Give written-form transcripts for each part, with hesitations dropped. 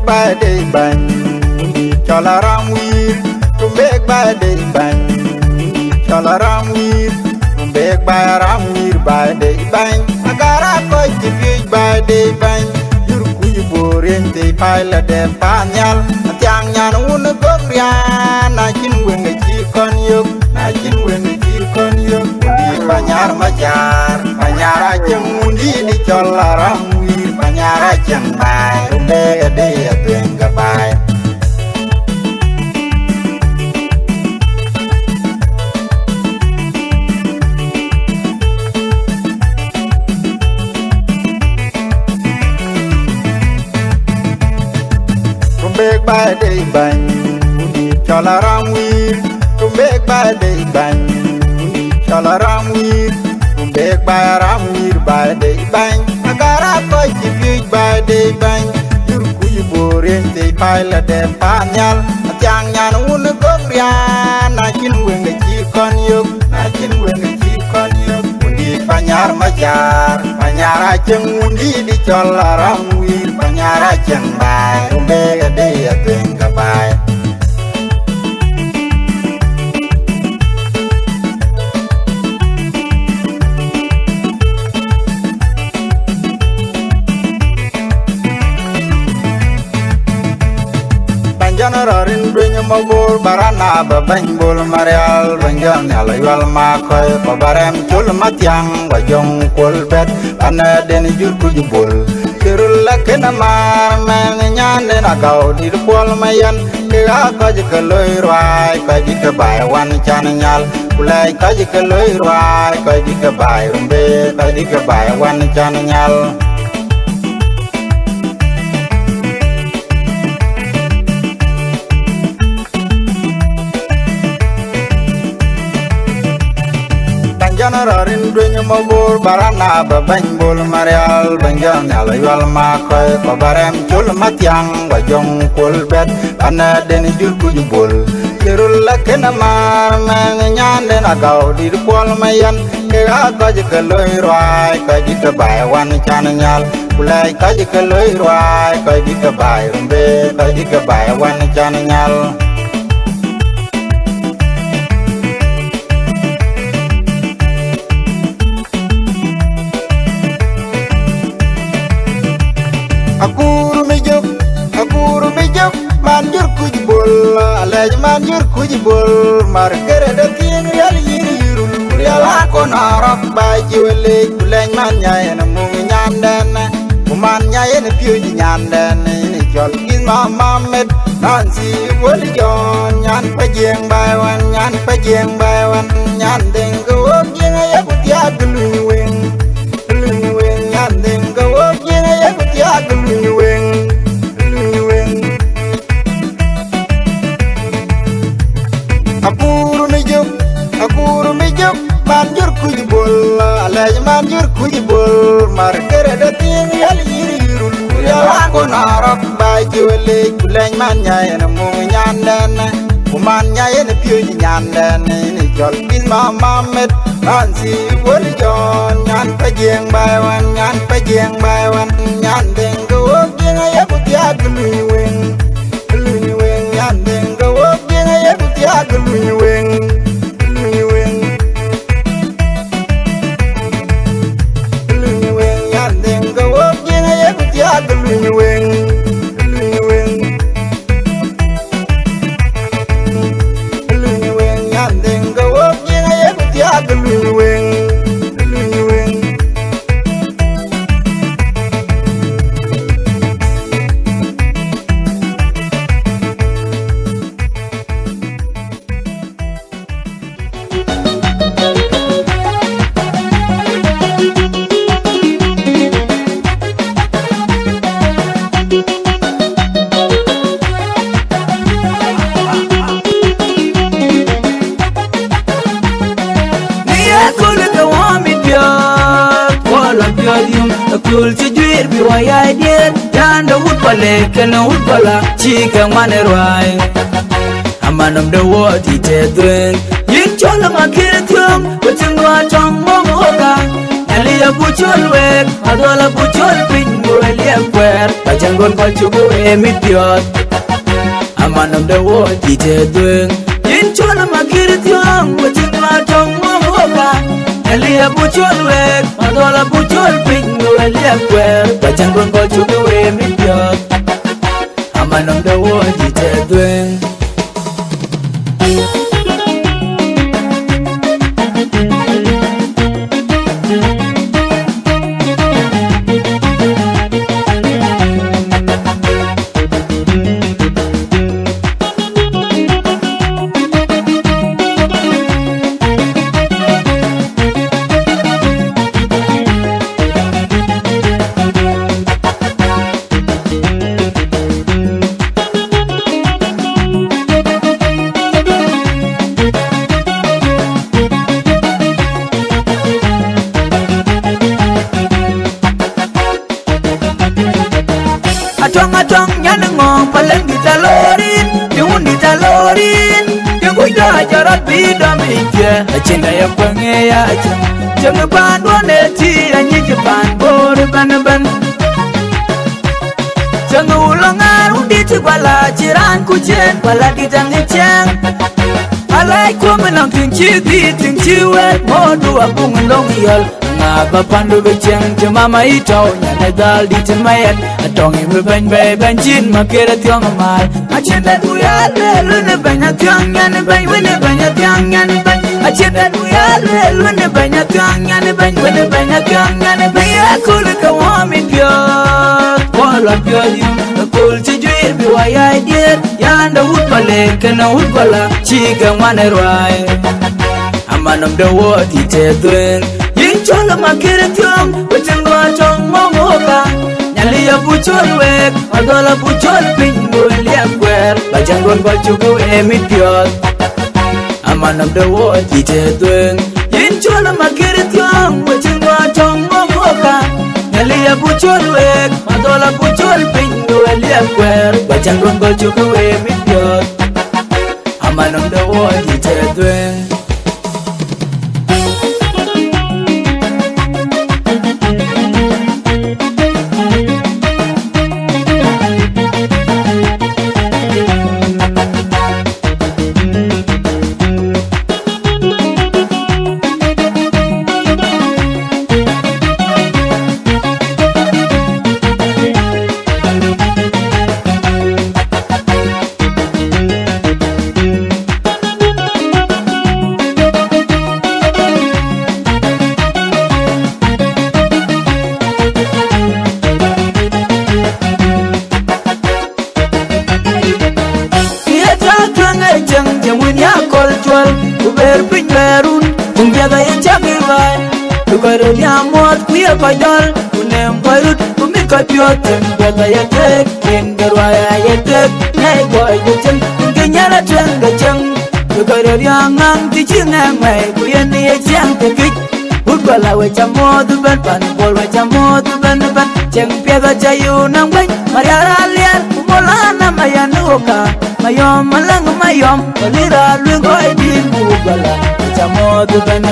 ba de ban chola ramwir tumbek ba de ban chola ramwir tumbek ba ramwir ba de ban agara ko tipi ba de ban yurku yuboren de paila de panyal tiang nyan un gogria na kin wen ji kon yuk na kin wen ji kon yuk di panyar majar panyara jemundi di chola ramwir panyara jeng bai tumbek de ateng bai tumbek ba de ban undi chola ramwir tumbek ba de ban undi chola ramwir tumbek ba ramwir ba de ban agara ko tipi ba de ban yurku yuboren de paila de panyal tiang nyan un gogria na kin wen ji kon yuk na kin wen ji kon yuk undi panyar majar panyara jeng undi di chola ramwir panyara jeng bai tumbek de ateng bai Janarin dunya mabul barana babang bul marial banjan alayal makoy pabarem chul matyang wajong kulbet ana den jurku jubul kirul lakena mar men nyan den agau di pol mayan kira ka jikaloy rwai ka jikabai wan chananyal kulai ka jikaloy rwai ka jikabai rumbe ka jikabai wan chananyal Janarin dunya mabul barana babang bul marial banjan alayal makoy pabarem chul matyang wajong kulbet ana den jurku jubul kirul lakena mar men nyan den agau di pol mayan kira ka jikaloy rwai ka jikabai wan chananyal kulai ka jikaloy rwai ka jikabai rumbe ka jikabai wan chananyal Akuru mijuk manjur kujibul alej manjur kujibul markere de tin real yirul real akon arok baji wele kuleng man nyayen mung nyanden kuman nyayen piuji nyanden ni jol kin mamet nansi woli jon nyan pajeng baywan nyan deng go yin ya kutia glu weng nyan deng go yin ya kutia glu weng Akuru mijuk manjur kujibul alej manjur kujibul markere de tin yal yirul real akon arok baji wele kuleng man nyayen mung nyanden kuman nyayen piuji nyanden ni jol kin mamet nansi woli jon nyan pajeng baywan nyan deng go yin ya kutia glu weng nyan deng go yin ya kutia glu weng Kul tujuir biwaya dia Janda wood bale kena wood bala Chika mane rwai Amanam da wadi te dwen Yik chola makir tum Kutung wa chong mong hoka Nali Nyalia buchol wek adola buchol pin goelia kwer Pachangon ko chubu emipiot Amanam de wo dite dweng Yin chola makiri tiong Wachin matong mamoka Nyalia buchol wek adola buchol pin goelia kwer Pachangon ko chubu emipiot Amanam de wo dite dweng Atong nyanengong paling kita lorin Yung kita lorin Yung kuida jarat bidam ikya Achinda ya pengeya achang Jangan banduan eti Anyi jepan bori ban Jangan ulangan undi cibala Ciran kujen Bala ditang icang Alay ko menang tingci di tingci wet Modu aku ngelong iyal Ngaba pandu beceng Cemama itau Nyana dal di cemayat Atongi beban beban jin Makira tiong amal Acenda duyale Lune banyak tiong Nyana bany Wene banyak tiong Nyana bany Acenda duyale Lune banyak tiong Nyana bany Wene banyak tiong Nyana bany Aku leka wamin piot Wala piot yung Akul cijuir biwaya idir Yanda hut balik Kena hut bala Chiga manerwai Amanam dawa di tedweng Yin chola makira tiong Wacang doa chong mamoka Nyalia buchol wek Adola buchol pingu elia kwer Bajanggon bachugu emit piot Amanam dawa di tedweng Yin chola makira tiong Wacang doa chong mamoka Nyalia buchol wek Adola buchol pingu elia kwer Bajanggon bachugu emit piot Amanam dawa di tedweng Karo nyamot kuya padal kunem parut kumi kapioten bata ya tek engerwaya ya tek nei boy jeng kenyala teng gajeng karo nyangang tijinga mai kuya ni jeng tekik Bala we chamod ban pan bol we chamod ban jeng piada jayu nang ban mariara liar molana mayanuka mayom malang mayom lira lugo edin bala chamod ban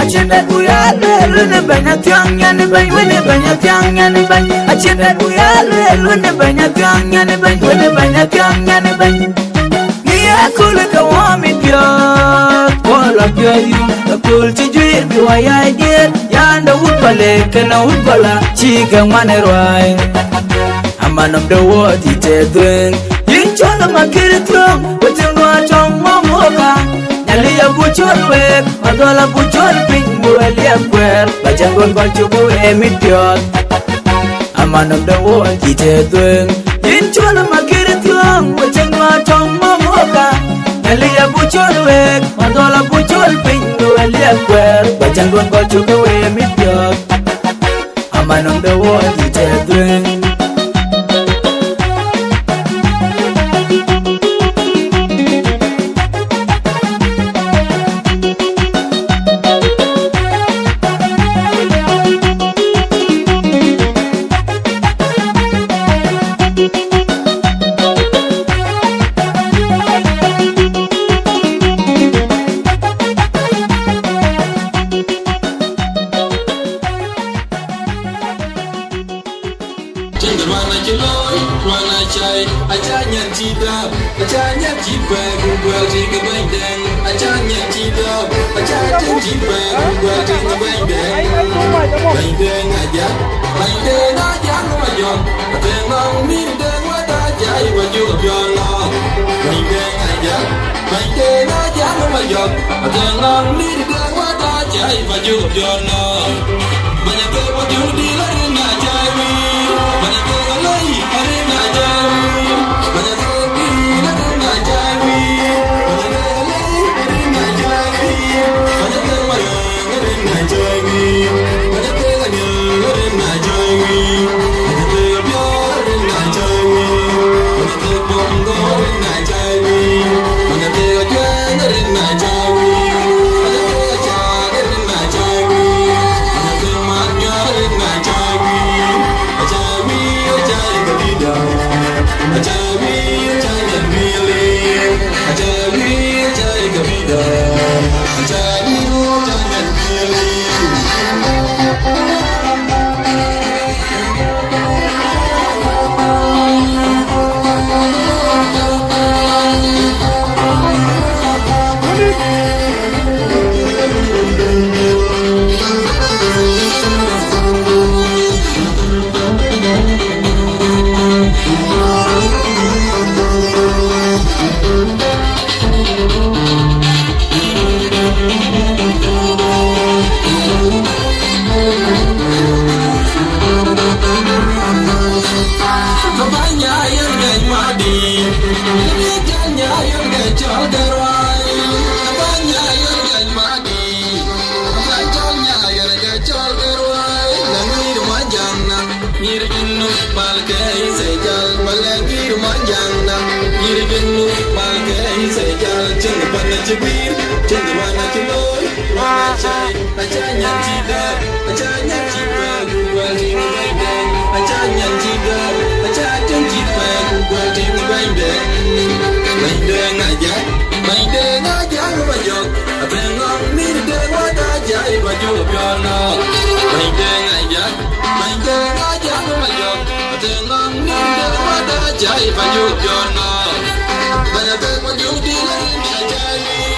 achenda kuya lune ban atyang nyan ban wene ban atyang nyan ban achenda kuya lune ban atyang nyan ban wene ban atyang nyan ban ya kul kawami pyo wala pyo kul tijuir biwaya idir yanda utbale kana utbala chiga manerwai amanam dawo di tedweng yinchola makirtrom wajengwa chong momoka nyalia buchol wek madola buchol pingu elia kwer bajanggon bachugu emitiot amanam dawo di tedweng yinchola makirtrom wajengwa chong momoka Nyalia buchol wek madola buchol pingu elia kwer bajanggon bachugu emitiot amanam dawo di tedweng cha nhận chi ta cha nhận chi về cùng qua thì cái bánh đèn cha nhận chi ta cha chân chi về cùng qua thì cái bánh đèn ngài giá bánh đèn nó giá nó mà giòn đèn mong đi đèn quá ta chạy và chưa gặp giòn lo bánh đèn ngài giá bánh đèn nó giá nó mà giòn đèn mong đi đèn quá ta chạy và chưa gặp giòn lo bánh đèn có chú đi lấy nhà chạy mi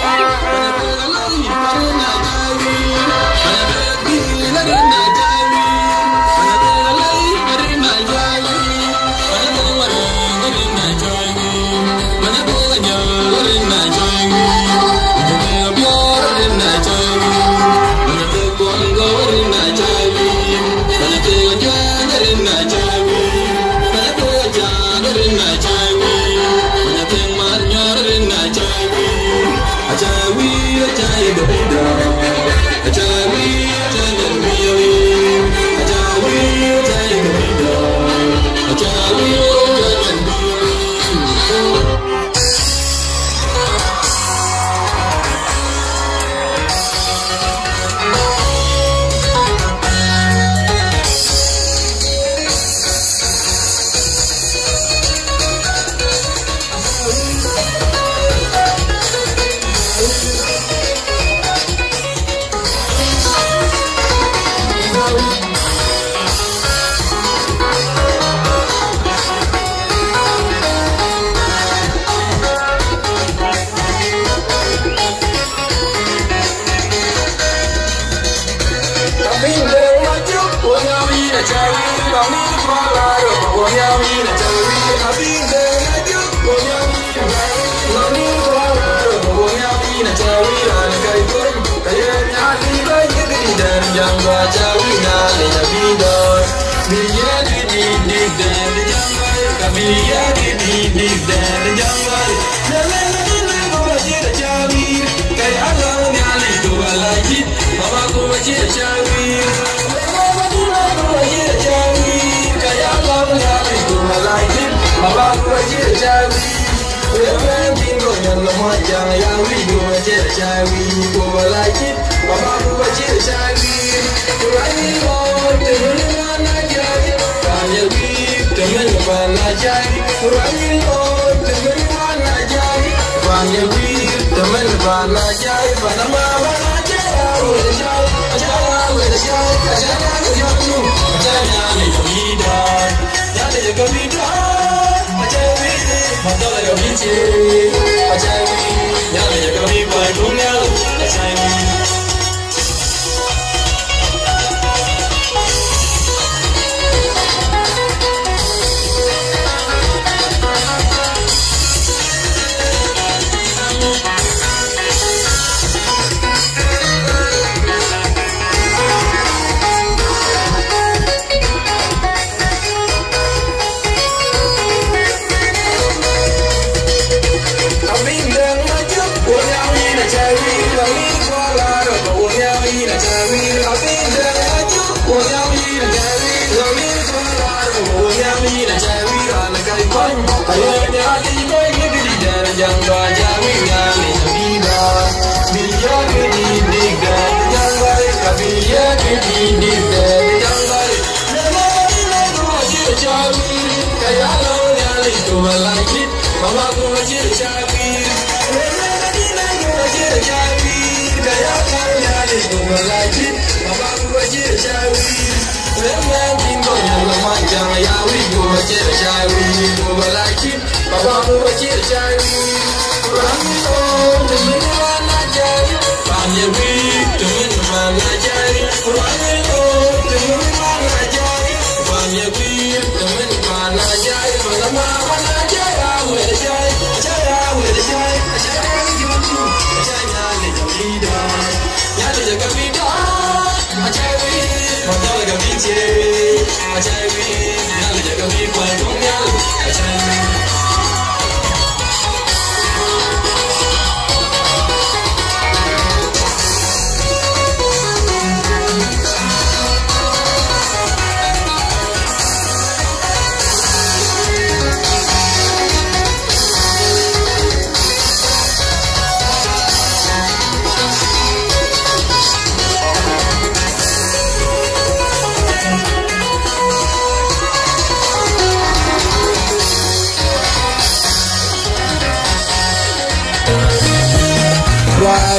bánh đèn có lấy nhà chạy mi bánh đèn đi lấy nhà chạy mi bánh đèn lấy nhà chạy mi bánh đèn mà lấy nhà chạy mi bánh đèn là nhớ lấy nhà chạy mi bánh đèn biểu lấy nhà chạy mi bánh đèn bông go lấy nhà chạy mi bánh đèn chơi lấy nhà chạy mi bánh đèn cha lấy nhà chạy mi bánh đèn mang nhớ lấy nhà chạy mi chạy mi chạy cái gì đó chạy mi chạy nhận really chạy mi chạy cái gì đó chạy mi chạy nhận really Hãy subscribe cho kênh Ghiền Mì Gõ để không bỏ lỡ những video hấp dẫn. Mandala gabiche, achawi, nyala ya gabi kwa kumyal, achawi.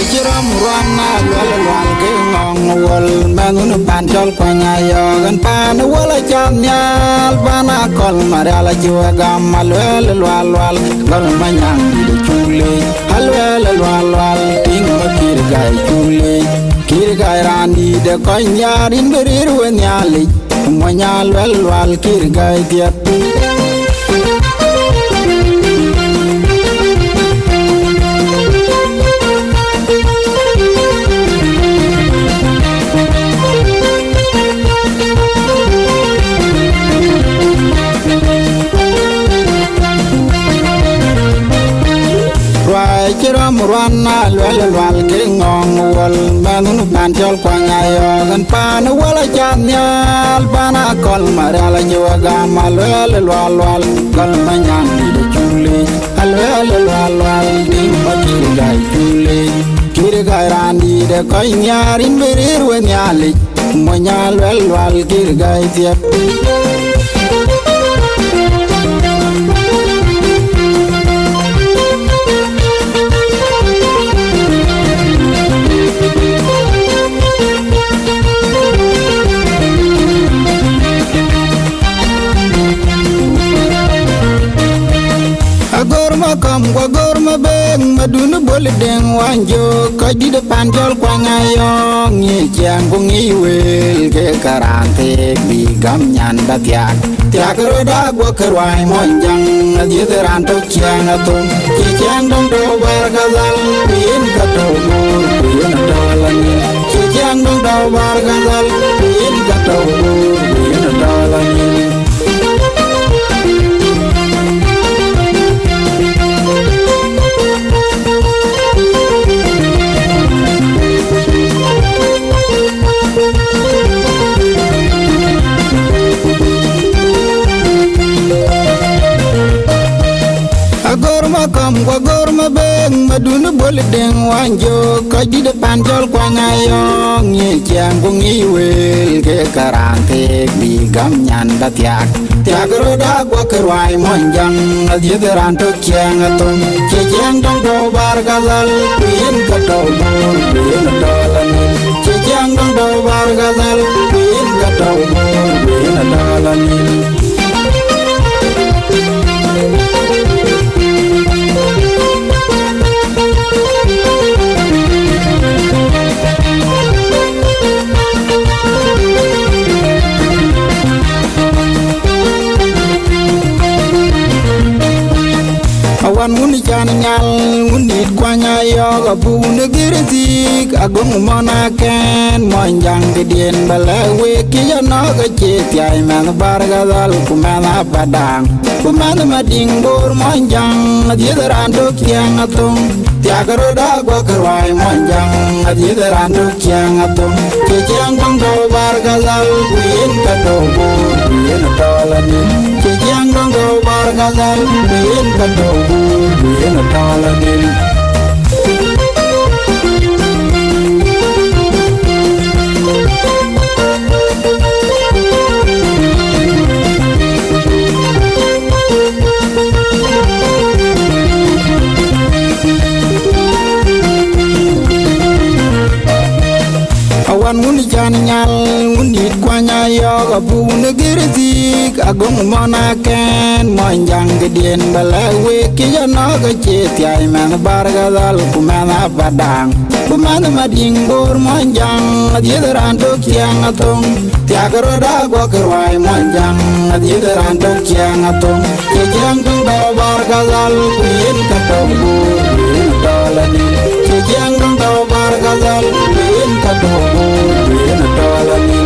Jiram ruana wal wal ke ngong wal mangun pan jol kwanya yo gan pan wal chamnyal bana kol marala jiwa gamal wal wal wal gal manyang di chule hal wal wal wal ting makir gai chule kir gai rani de kwanya rin berir wenyali manyal wal wal kir gai dia Jiram ruana wal wal ke ngong wal mangun pan jol kwanya yo gan pan wal chamnyal bana kol marala jiwa gamal wal wal wal gal manyang di chule hal wal wal wal ding bakir gai chule kir gai randi de koy nyarin berir wenyali monyal wal wal kir gai tiap Gorma beng maduna bole deng wanjo kadi de panjol kwanga yo ngi chiang ko ngi wel ke karante bi gam nyan batyak tiak roda go kerwai monjang adi teran to chiang atum ki chiang dong do bar gazal bin ka to mur bin dalani ki chiang dong do bar gazal bin ka to mur bin dalani Gorma beng maduna bole deng wanjo kadi de panjol kwanga yo ngi chiang ko ngi wel ke karante bi gam nyan batyak tiak roda go kerwai monjang adi teran to chiang atum ki chiang dong do bar gazal bin ka to mur bin dalani ki chiang dong do bar gazal bin ka to mur bin dalani awan uni chan nyal uni kwanya yoga bu ne girtik agong mona ken monjang gedien balawe ki ya no ga chet yai man barga dal kumana padang kumana mading bor monjang adidaran do kyang atung tiagaro da gwa karwai monjang adidaran do kyang atung ke kyang bang do barga dal kuin ka do bor kuin tolani ke kyang bang do barga dal kuin ka do in a colony. Awan uni chan nyal uni kwanya yoga bu ne girtik agong mona ken monjang gedien balawe ki ya no ga chet yai man barga dal kumana padang kumana mading bor monjang adidaran do kyang atong tiagaro da gwa karwai monjang adidaran do kyang atong ke kyang tung do barga dal kuin ka do kuin dolani ke kyang tung do barga dal kuin ka do kuin dolani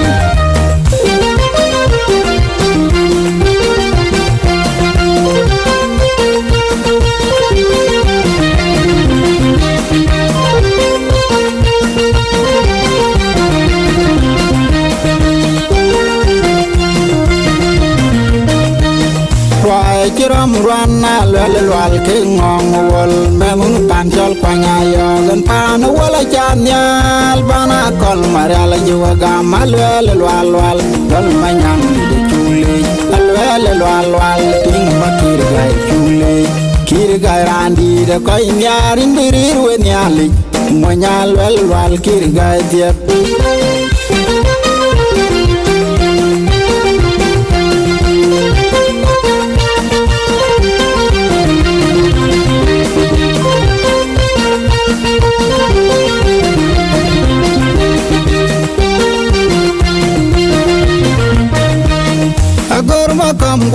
chiram rana lwal ke ngong wol memun panjol kwanya yo gan pan wala chanyal bana kol marala jiwa gamal lwal dol manyang de chule lwal ting makir gai chule kir gai randi de koy nyari ndirir we nyali monyal lwal kir gai diep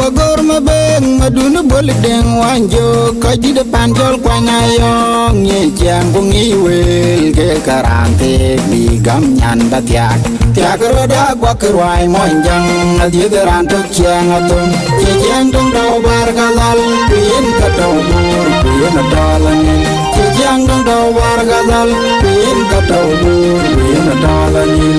Gorma beng maduna bol deng wanjo kaji de panjol kwanya yo ngi jang ko ngi wel ke karante bi gam nyan batyak tiak roda gwa krwai monjang adidaran to kyang atung ke jang dong do bar galal pin ka do bur pin dalani ke jang dong do bar galal pin ka do bur pin dalani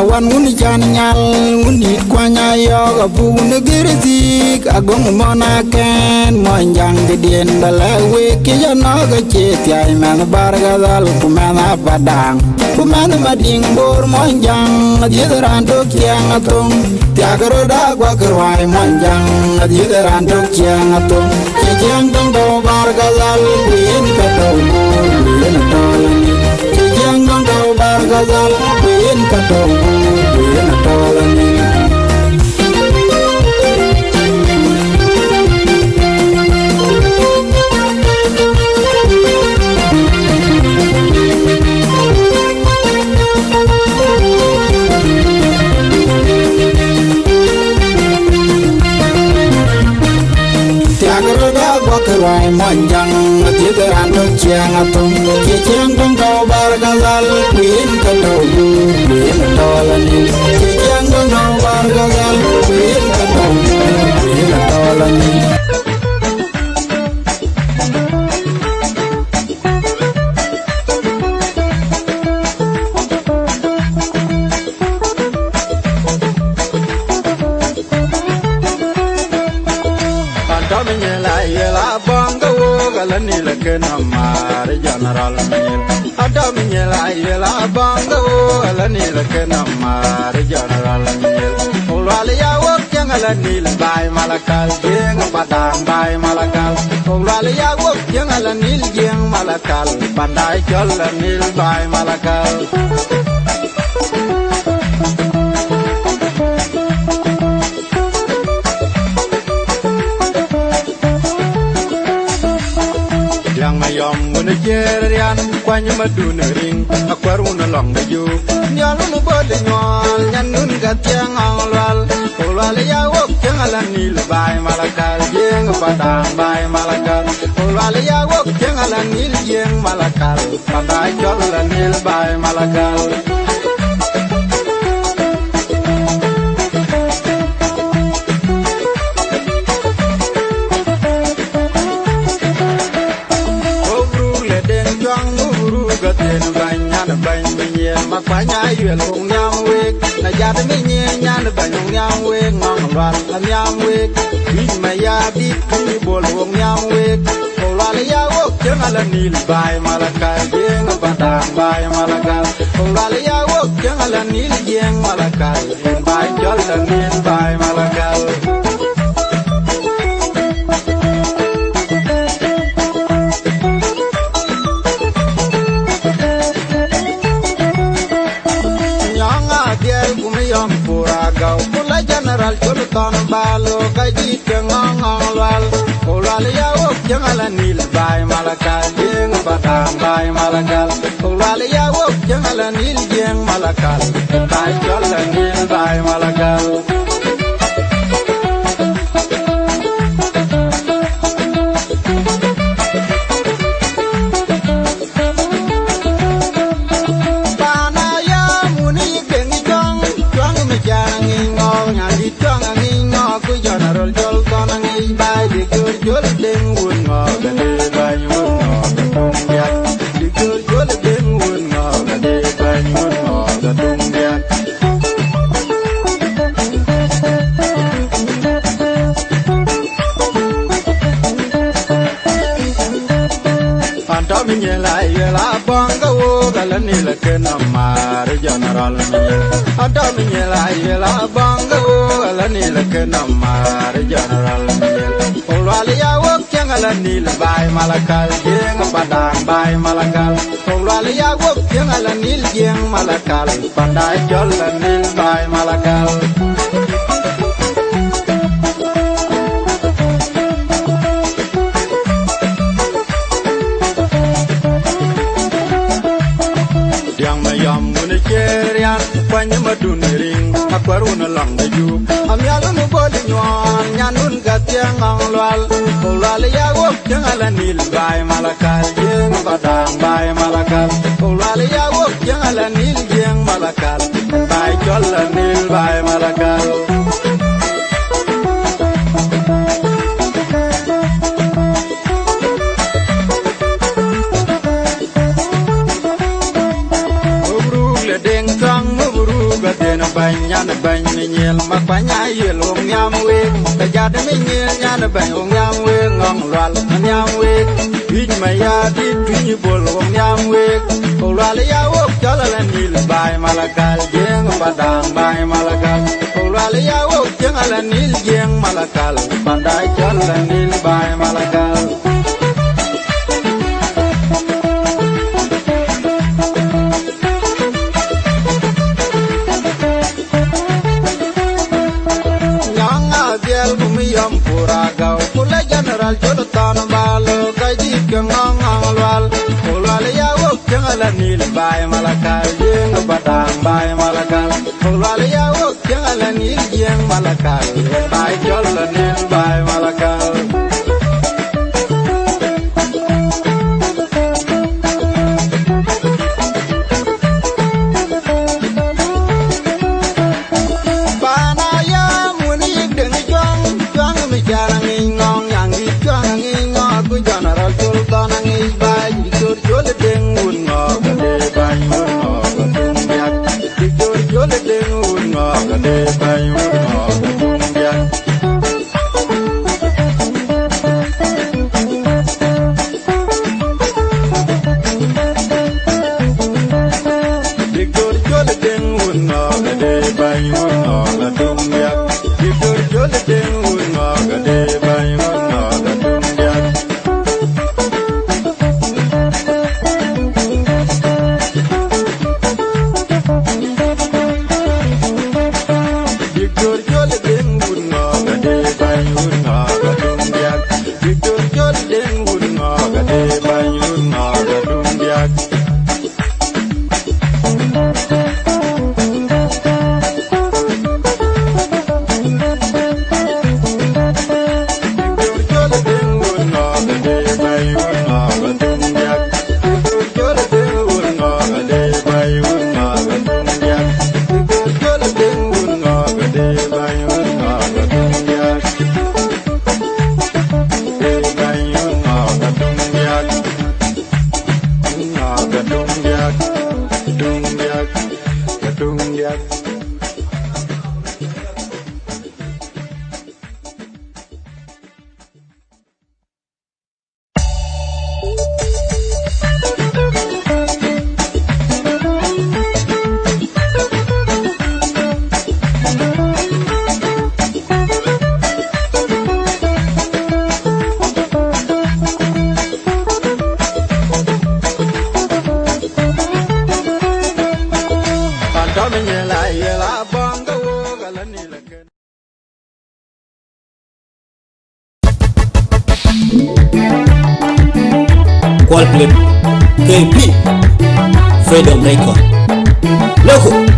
awan uni chan nyal uni kwanya yoga bu ne girtik agong mona ken monjang gedien balawe ki ya no ga chet yai man barga dal kumana padang kumana mading bor monjang adidaran do kyang atung tiagaro da gwa karwai monjang adidaran do kyang atung ke kyang dong do barga dal kuin ka do kuin dolani ke kyang dong do barga dal kuin ka do kuin dolani karwai monjang adidaran do kyang atung ke kyang dong do barga dal kuin ka do kuin dolani ke kyang dong do barga dal kuin ka do kuin dolani ni leke namar general menil adam nyela yela bangga alani leke namar general menil ulwal ya wok yang alani bay malakal jeng padang bay malakal ulwal ya wok yang alani jeng malakal pandai jolani bay malakal wona jerian kwanya maduna ring akwaruna long de yu nyalunu bode nyol nyanun gatyang angwal olwal ya wok jangala nil bay malakal jeng padang bay malakal olwal ya wok jangala nil jeng malakal padai jol nil bay malakal Makanya yel ong nyam wek na jad me nye nyan ba nyong nyam wek ngong lwal nyam wek wi ma ya bi ni bol ong nyam wek ko lwal ya wok jeng ala nil bay malakal jeng badang bay malakal ko lwal ya wok jeng ala nil jeng malakal bay jol nil bay malakal general chulutan balo kaji tengong lwal kolal ya wok jangala nil bay malakal jeng badang bay malakal kolal ya wok jangala nil jeng malakal bay jol nil bay malakal Nila kena mar general ada menyela yela bangga ala nila kena mar general olwal ya wok jangala nil bay malakal jeng padang bay malakal olwal ya wok jangala nil jeng malakal pandai jol nil bay malakal kwanya maduna ring akwaruna long de yu amyalunu bol nyon nyanun gatyang anglwal olwal ya wok jangala nil bay malakal jeng badang bay malakal olwal ya wok jangala nil jeng malakal bay jol nil bay malakal nyana bany me nyel makwanya yel ong nyam we ta jad me nyel nyana bany ong nyam we ngong lwal nyam we wi ma ya di twi bol ong nyam we ko lwal ya wok jala la nil bay malakal jeng badang bay malakal ko lwal ya wok jeng ala nil jeng malakal pandai jala nil bay malakal general chulutan balo kaji kengong lwal olwal ya wok jangala nil bay malakal jeng badang bay malakal olwal ya wok jangala nil jeng malakal bay jol nil bay malakal Qual play KP Freedom Record Loco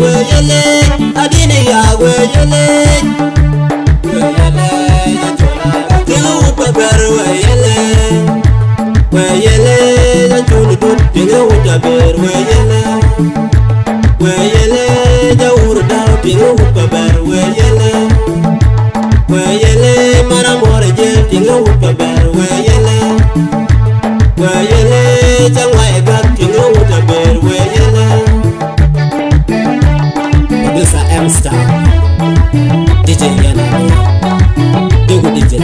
weyele adini ya weyele weyele tinga wupa ber weyele weyele jachulu dut tinga wupa ber weyele weyele jawuru daw tinga wupa ber weyele weyele mana more je tinga wupa ber weyele weyele changwa egak tinga wupa ber weyele. Producer M-Star DJ Yana Dogo DJ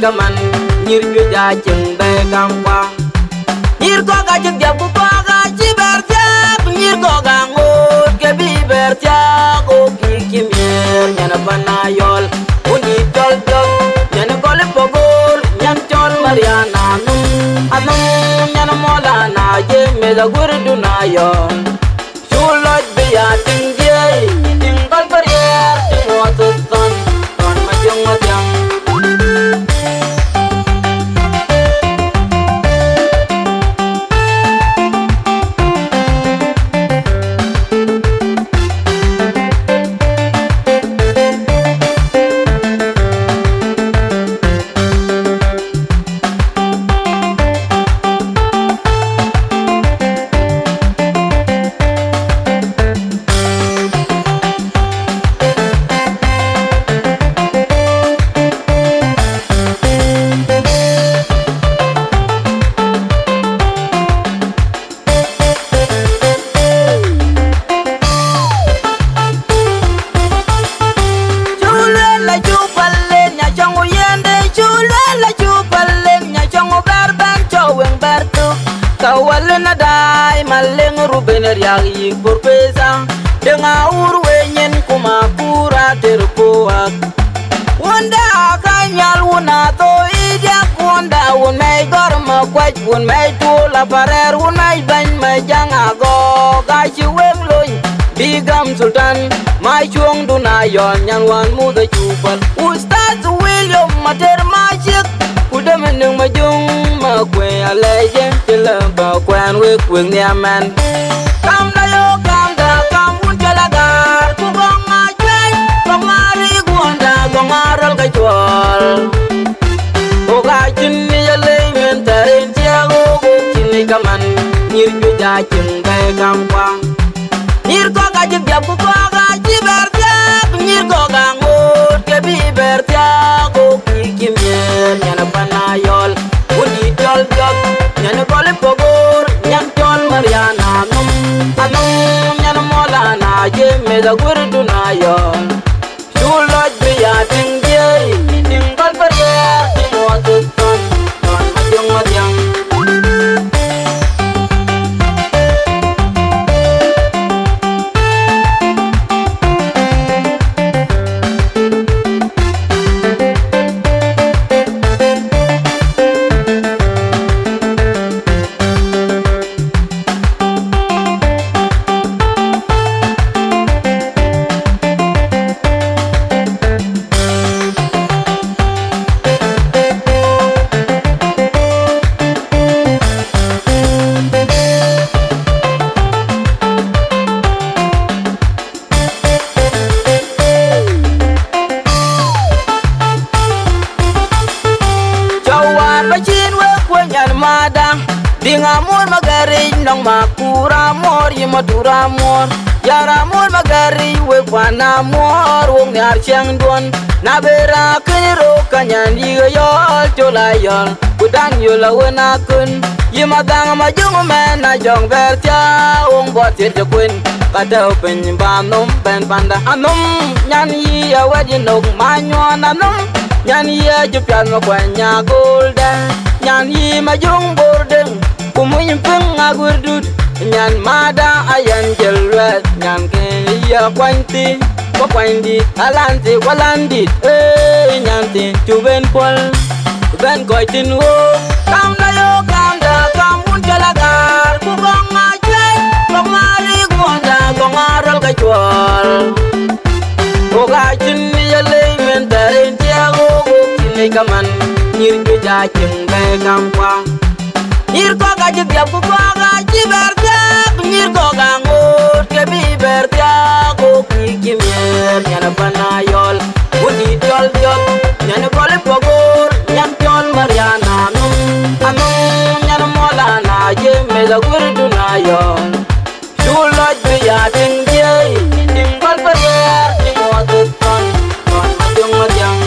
kaman nyir ju ja chừng be kam qua nyir ko ga chừng ja ko ga chi ber ja nyir ko ga ngot ke bi ber ja ko ki kimyer nyana panayol undi tol tol nyana kole pogol nyan tol mariana anum nyana mola na je me da gurdu na yo shulot be ya tingje tinggal berier semua ton majung majang kawalena dai maleng rubener yagi porpesa denga urwenyen kuma pura terpoak wanda kanyal wuna to ija wanda wun mai gorma kwaj wun mai tula parer wun mai ban mai janga go gachi wengloy bigam sultan mai chuong duna yon nyan wan mu da chupal ustaz William mater magic kudemeneng majung ma kwe aleje tela ba kwan we kweng niaman kam da yo kam da kam un jalagar ku gong ma jai kamari gonda gongaral ka chwal o ga chinni yale men tarin tiago go chinni kaman nyir ju ja ching ba kam kwa nyir ko ga jib jab ku ga jiber tiak nyir ko ga ngot ke bi ber tiago ki kimyer nyana panayol undi tol jok nyana kole pogor nyan tol mariana anum nyana mola na je me da gurdu na yo shulot bi ya tingje tinggal berier mo ton majung majang mada dinga mur magari nong makura mor yimadura mor yara mur magari we kwana mor wong yar chang don na bera kiro kanyan yol tolayol kudan yola wena kun yimadang majung men na jong bertia wong botir jokwin kada open banom ben panda anom nyan yi awadi nok manyon anom nyan yi jupian mo kwanya golden nyan yi majung borden kumuyin peng agurdut nyan mada ayan jelwet nyan ke ya kwanti ko kwandi alanti walandi nyan tin tuben pol ben koitin wo kam na yo kam da kam un jalagar ku gong ajai gong mari gwanda gong aral ka chwal o ga chin ya le men tarin tia go kin kaman nir ju ja ching ga kam kwa nir ko ga ju ya ku ga ji berta nir ko ga ngut ke bi berta ko ki kimyer nyana panayol woni dol dol nyana gole pogor nyan tol mariana anum nyana mola na je me da gurdu na yo chulo bi ya ding je ding bal pa ya ding wa tu ton jong ma jang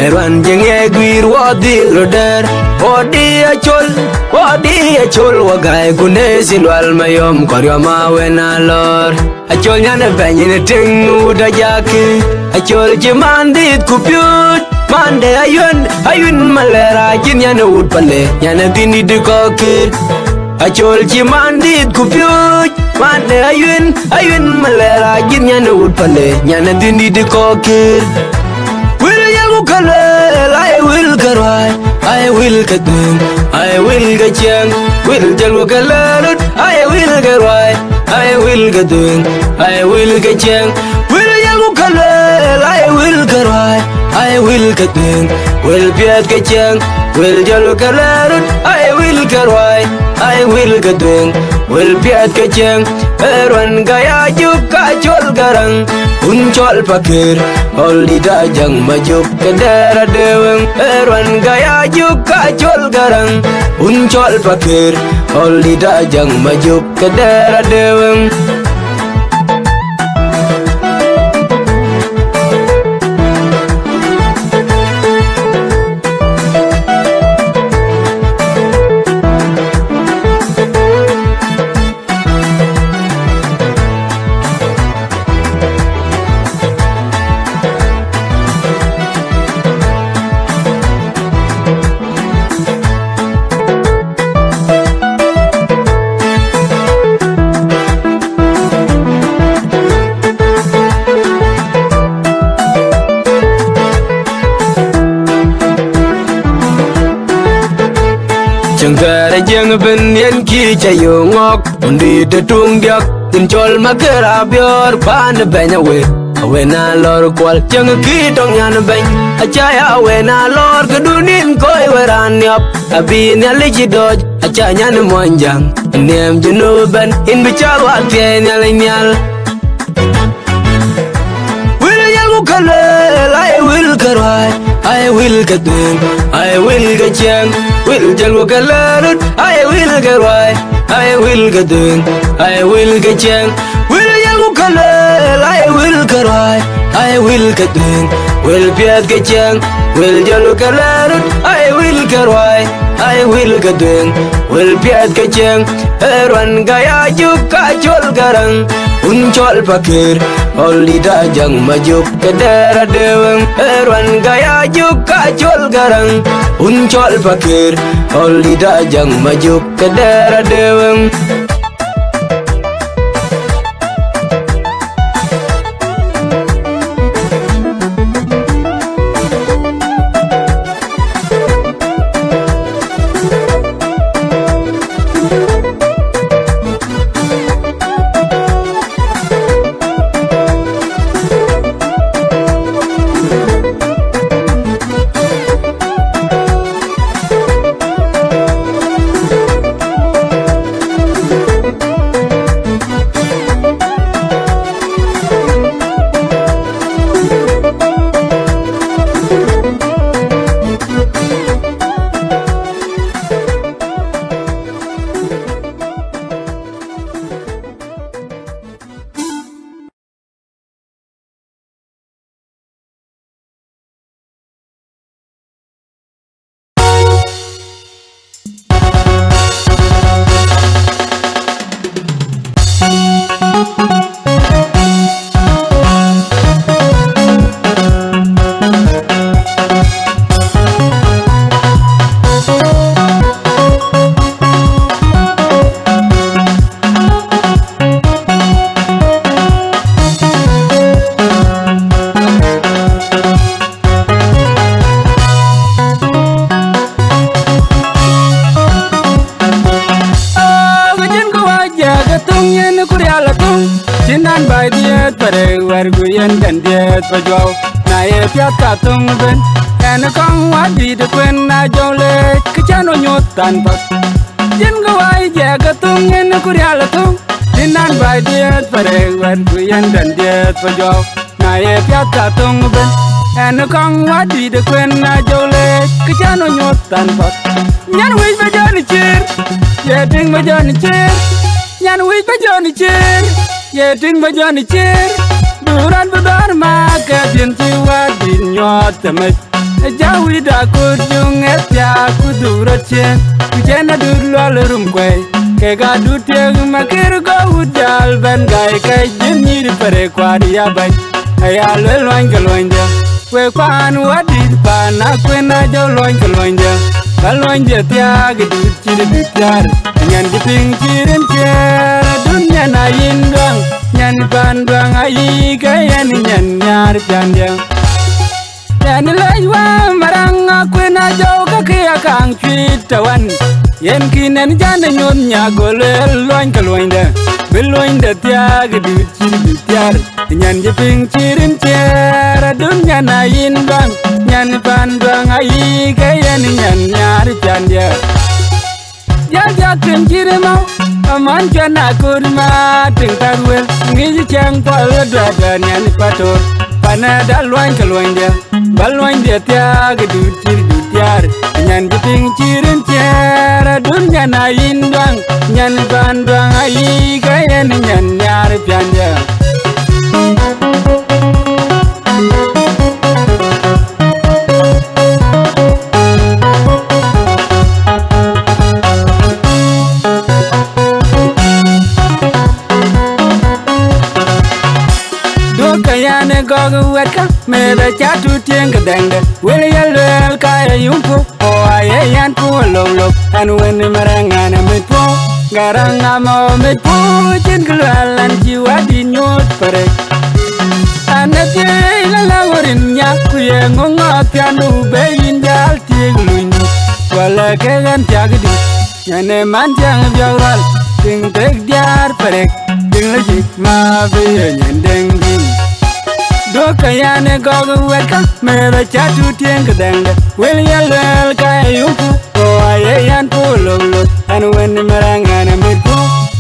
Erwan jenge gwir wadi loder Wadi achol wagai kune silwal mayom koryo mawena lor Achol nyane benye ting uda jaki Achol jimandit kupyut Mande ayun malera jin nyane ud pale Nyane dini dikokir Achol jimandit kupyut Mande ayun malera jin nyane ud pale Nyane dini dikokir I will get right, I will get down, I will get young, will tell what I will get right, I will get down, I will get young, will you I will get right, I will get down, will be at get young, will you look I will get right, I will get down, will be at get young, Erwan gaya juka chol garang, unchol pakir, Oli dajang majuk kedera deweng Erwan gaya juka chol garang Unchol pakir Oli dajang majuk kedera deweng Changara jeng ben yen ki chayo ngok undi de tung diak tin chol makera bior pan benya we awena lor kwal jeng ki tong yan ben achaya awena lor kedunin koi weran yap abi nyali doj achanya ne monjang nem jenu ben in bichar wa tien nyal will yal ku kale I will get right I will get doing, I will get young, will just look a lot, I will get right, I will get doing, I will get young, will you look a lot, I will get right, I will get doing, will be at get young, will you look a lot, I will get right, I will get doing, will be at get young, Erwan Gaya Juka Jol Garang, Unchol Pakir, Oli Dajang Majuk Kedera Dewang, Erwan Gaya Juka Jol Garang, Unchol Pakir, Oli Dajang Majuk Kedera Dewang. Pajau na ye piat ka tung ben en kong wa di de kwen na jole kichano nyotan pat jen go ai je ga tung en kurya la tung dinan bai diet pare wan kuyen dan diet pajau na ye piat ka tung ben en kong wa di de kwen na jole kichano nyotan pat nyan wi ba jani chir ye ting ba jani chir nyan wi ba jani chir ye ting ba jani chir Duran bedar maka bien jiwa dinyot temet jawi da kujung etya kudurat chen kujena dulu alerum kwe kega dutiang makir go udal ben gai kai jenyi pare kwadi abai ayal loin keloinja kwe kwan wadi pan akwe na jo loin keloinja kaloinja tia gedut ciri bitar nyan diping cirin cer dunya na yindang nyan pandang ai kayan nyan nyar pandang nyan laiwa marang aku na jau kakia kang cuitawan yen kinan jana nyon nya golel loin kaloinda beloinda tiag di ciri tiar nyan jeping cirin cer dunya na yindang nyan pandang ai kayan nyan nyar pandang Jaja kenciri mau aman jana kurma ting tarwel ngizi chang pal dada nyani pator panada luan keluan dia baluan dia tiag ducir dutiar nyan diting cirin tiara dunya na indang nyan bandang ai kaya nyan nyar pianja Gogu wetka me da chatu tienga dengde will yelwel kaya yumpu o ayan pu lolo anu wen maranga na mitpo garanga mo mitpo jinglalan jiwa dinyot pare anete la laworin nyaku ye ngonga pianu be indal tiegluin wala kegan tiagdi nyane manjang biawal ting tek diar pare ting lejik ma be nyendengi Doka yane gogo weka mera chatu tienga dengde will yelwel kaya yumpu o ayan pu lolo anu wen maranga na mitpo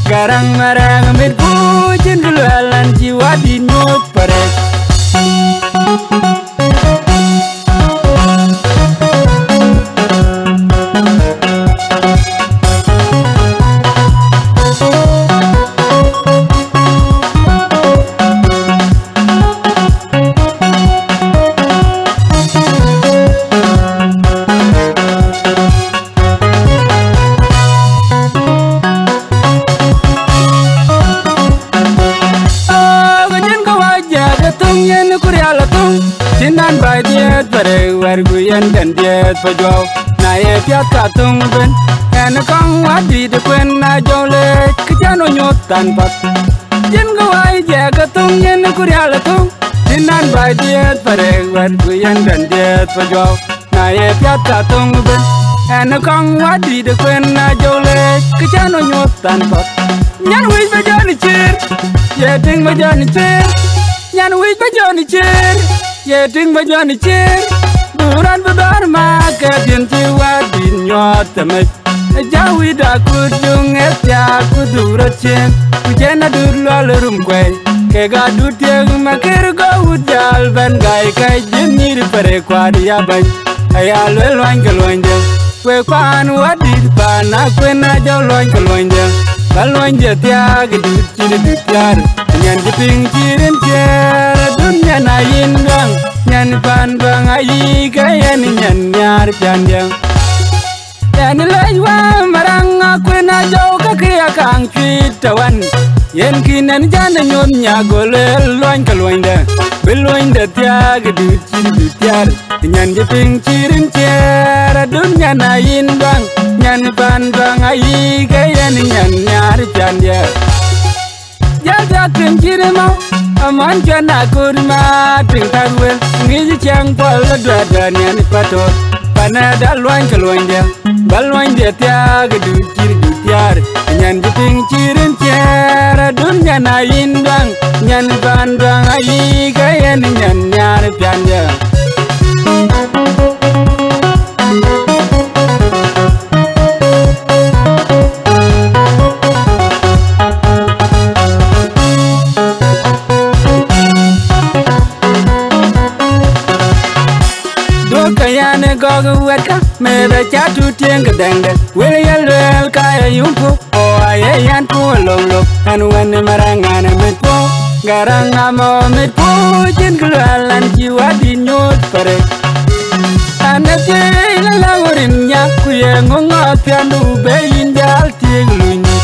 garang maranga mitpo jinglalan jiwa dinyot pare pare war gu yen den diet pa jo na ye piat ka tung ben en kong wa di de kwen na jo le ki chano nyot tan pat yen go ai je ka tung yen ku ya la tung din nan bai diet pare war gu yen den diet pa jo na ye piat ka tung ben en kong wa di de kwen na jo le ki chano nyot tan pat nyan wi ba jo ni chir ye ting ba jo ni chir nyan wi ba jo ni chir ye ting ba jo ni chir buran ba dar ma ka din ti wa din nyot ta me jawi da ku dung et ya ku dura chen ku jena dur lo rum kwe ke ga du te ma ker go udal ben gai kai din ni pare kwa dia ban aya lo loin ke loin de kwe kwan wa di pa na kwe na jo loin ke loin de balwan je tia ge du chi du pyar nyan ji ping chi ren cher dunya na yin gang nyan pan bang ai ga yan nyan nyar pyan yang yan lai wa marang kwe na jo ka kia kang chi tawan yen kinan jan nyom nya gole loin ka loin de beloin de tia ge du chi du pyar nyan ji ping chi ren cher dunya na yin gang nyan pan bang ai ga yan nyan nyar pyan yang ya ja tin chire ma aman jana kurma ting tarwel ngi chang pol da da nyan pato pana dal wan kalwan dia balwan dia tia ga du chir du tiar nyan ji ting chirin tiara dunya na indang nyan bandang ai ga yan nyan nyar pyan dia gogo weka me be chatu tieng gedeng de wel yel ka yumpu o aye yan pu lolo an wen marangana mit po garanga mo mit po jin glan ji wadi nyot pare anate la worin nya ku ye ngonga piandu be indal tieng luni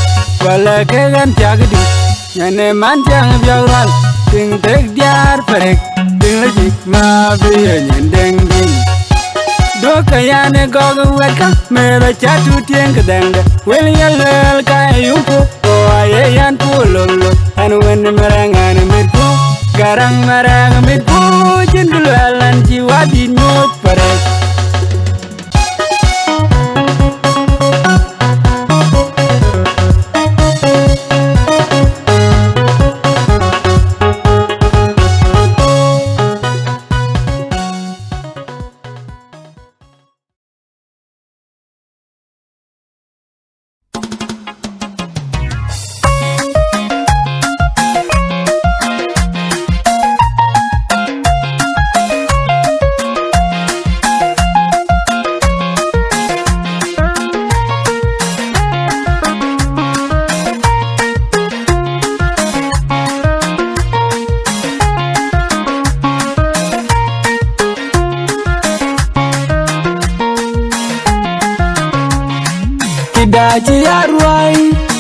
wala ke gan tiagdi nyane man tiang biaran ting tek diar pare ting lagi ma be nyen deng ding doka yane gogo weka me be chatu tieng gedeng wel yel ka yumpu o aye yan pu lolo an wen marangan mit pu garang marang mit pu jindul alan ji wadi nyot pare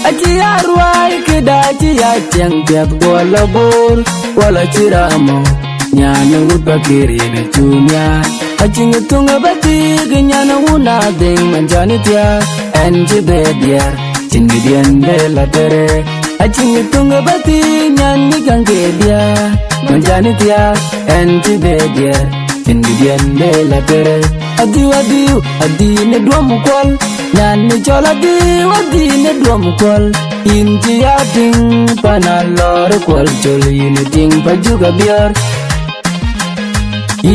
Aji arwai kedaji ya tiang tiap wala bor wala ciramo nyana upa kiri na chunya aji ngetunga bati genyana una ding manjani tia enji bediar cindi dian bela tere aji ngetunga bati nyani gangge dia manjani tia enji bediar cindi dian bela tere adi ne dua mukol nyan chola di ne drum kol inji ading panalor kol chol yin ding pajuga biar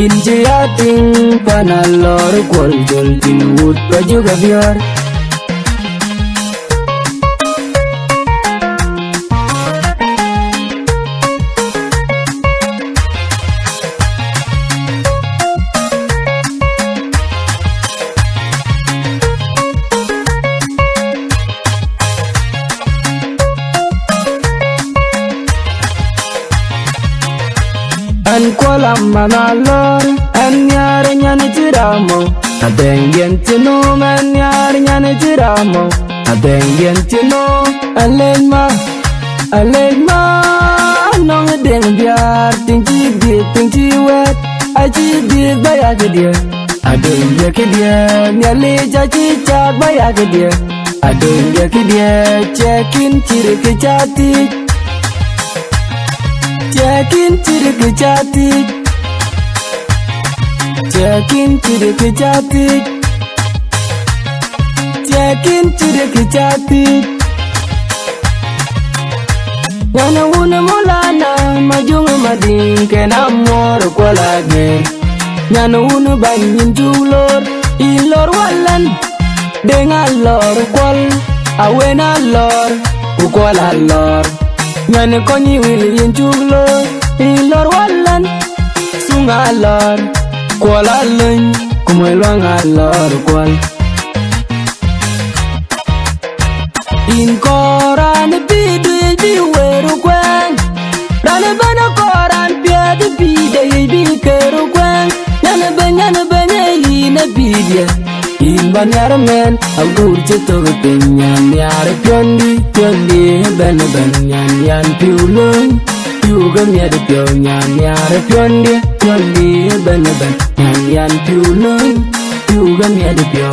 inji ading panalor kol chol ding wood pajuga biar an kolam manalor an yar nyane tiramo adengen tino man yar nyane tiramo adengen tino alegma nong deng biar tingji wet achi di baya ke dia adon dia ke dia nyali jaji cak baya ke dia adon dia ke dia cekin ciri kejati cekin ciri kejati cekin ciri kejati cekin ciri kejati Yana wuna mulana majung mading kena mor kolage Yana wuna banyin julor ilor walan dengan lor kol awena lor ukola lor Yana konyi wilin julor ilor walan sunga lor kola lun kumwelwanga lor kol In koran bidu weru kwen Rane bana koran piadu bide bi keru kwen Nyane benye ina bidya In banyar men agur cheto penyan yar pyondi ben yan piulun Piuga miad pyo nyan yar pyondi ben yan piulun Piuga miad pyo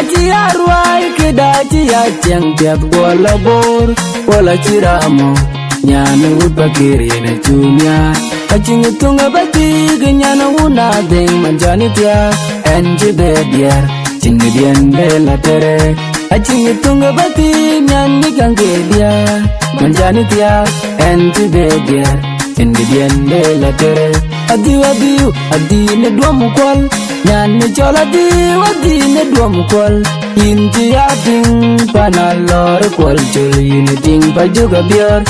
Aji arwai kedaji ya jeng tiap bola bor bola ciramo nyana ubakiri na jumya aji ngitunga bati genyana una deng manjani tia enji bediar cingi diende la tere aji ngitunga bati nyani gange dia manjani tia enji bediar cingi diende la tere adi ne dua mukol Nyani chola di ne dua mukol Inti ading panalor kwal chul Ini ding pajuga biar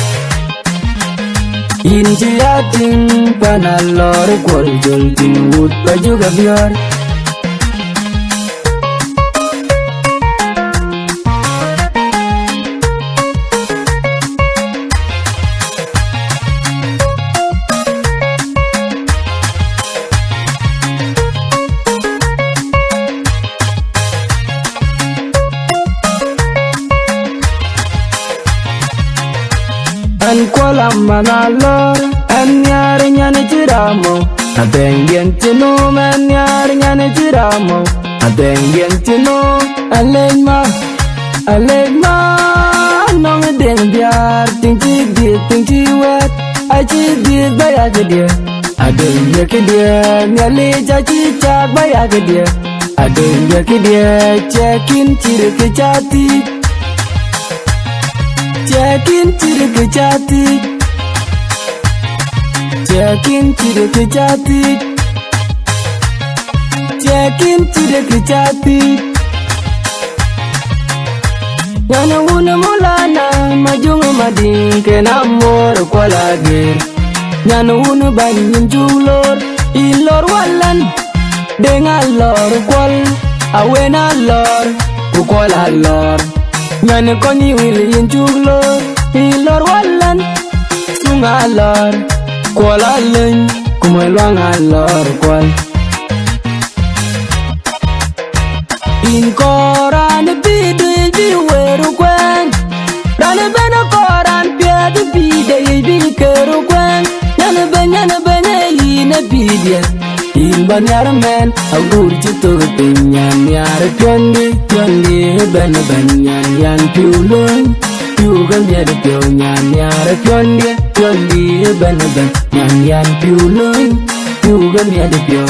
Inti ading panalor kwal chul Ting wood pajuga biar An kolam manalor an nyari nyane tiramo Adengyen tino man nyari nyane tiramo Adengyen tino alegma Nong deng biar ting chi wet Aji dit baya ke dia Adengye ke dia nyali jaji cak baya ke dia Adengye ke dia cekin ciri kejati Cekin ciri kejati Cekin ciri kejati Cekin ciri kejati Yana wuna mulana majung mading kena mor kolagir Yana wuna banyin julor ilor walan dengan lor kol awena lor ukola lor Nyane konyi wilin juglor ilor walan sunga lor kola lun kumwelwanga lor kwal In koran bidu weru kwen Rane bana koran piadu bide bi keru kwen Nyane benye ina bidya In banyar men agur cheto penyan yar pyondi ben yan piulun Piuga miad pyo nyan yar pyondi ben yan piulun Piuga miad pyo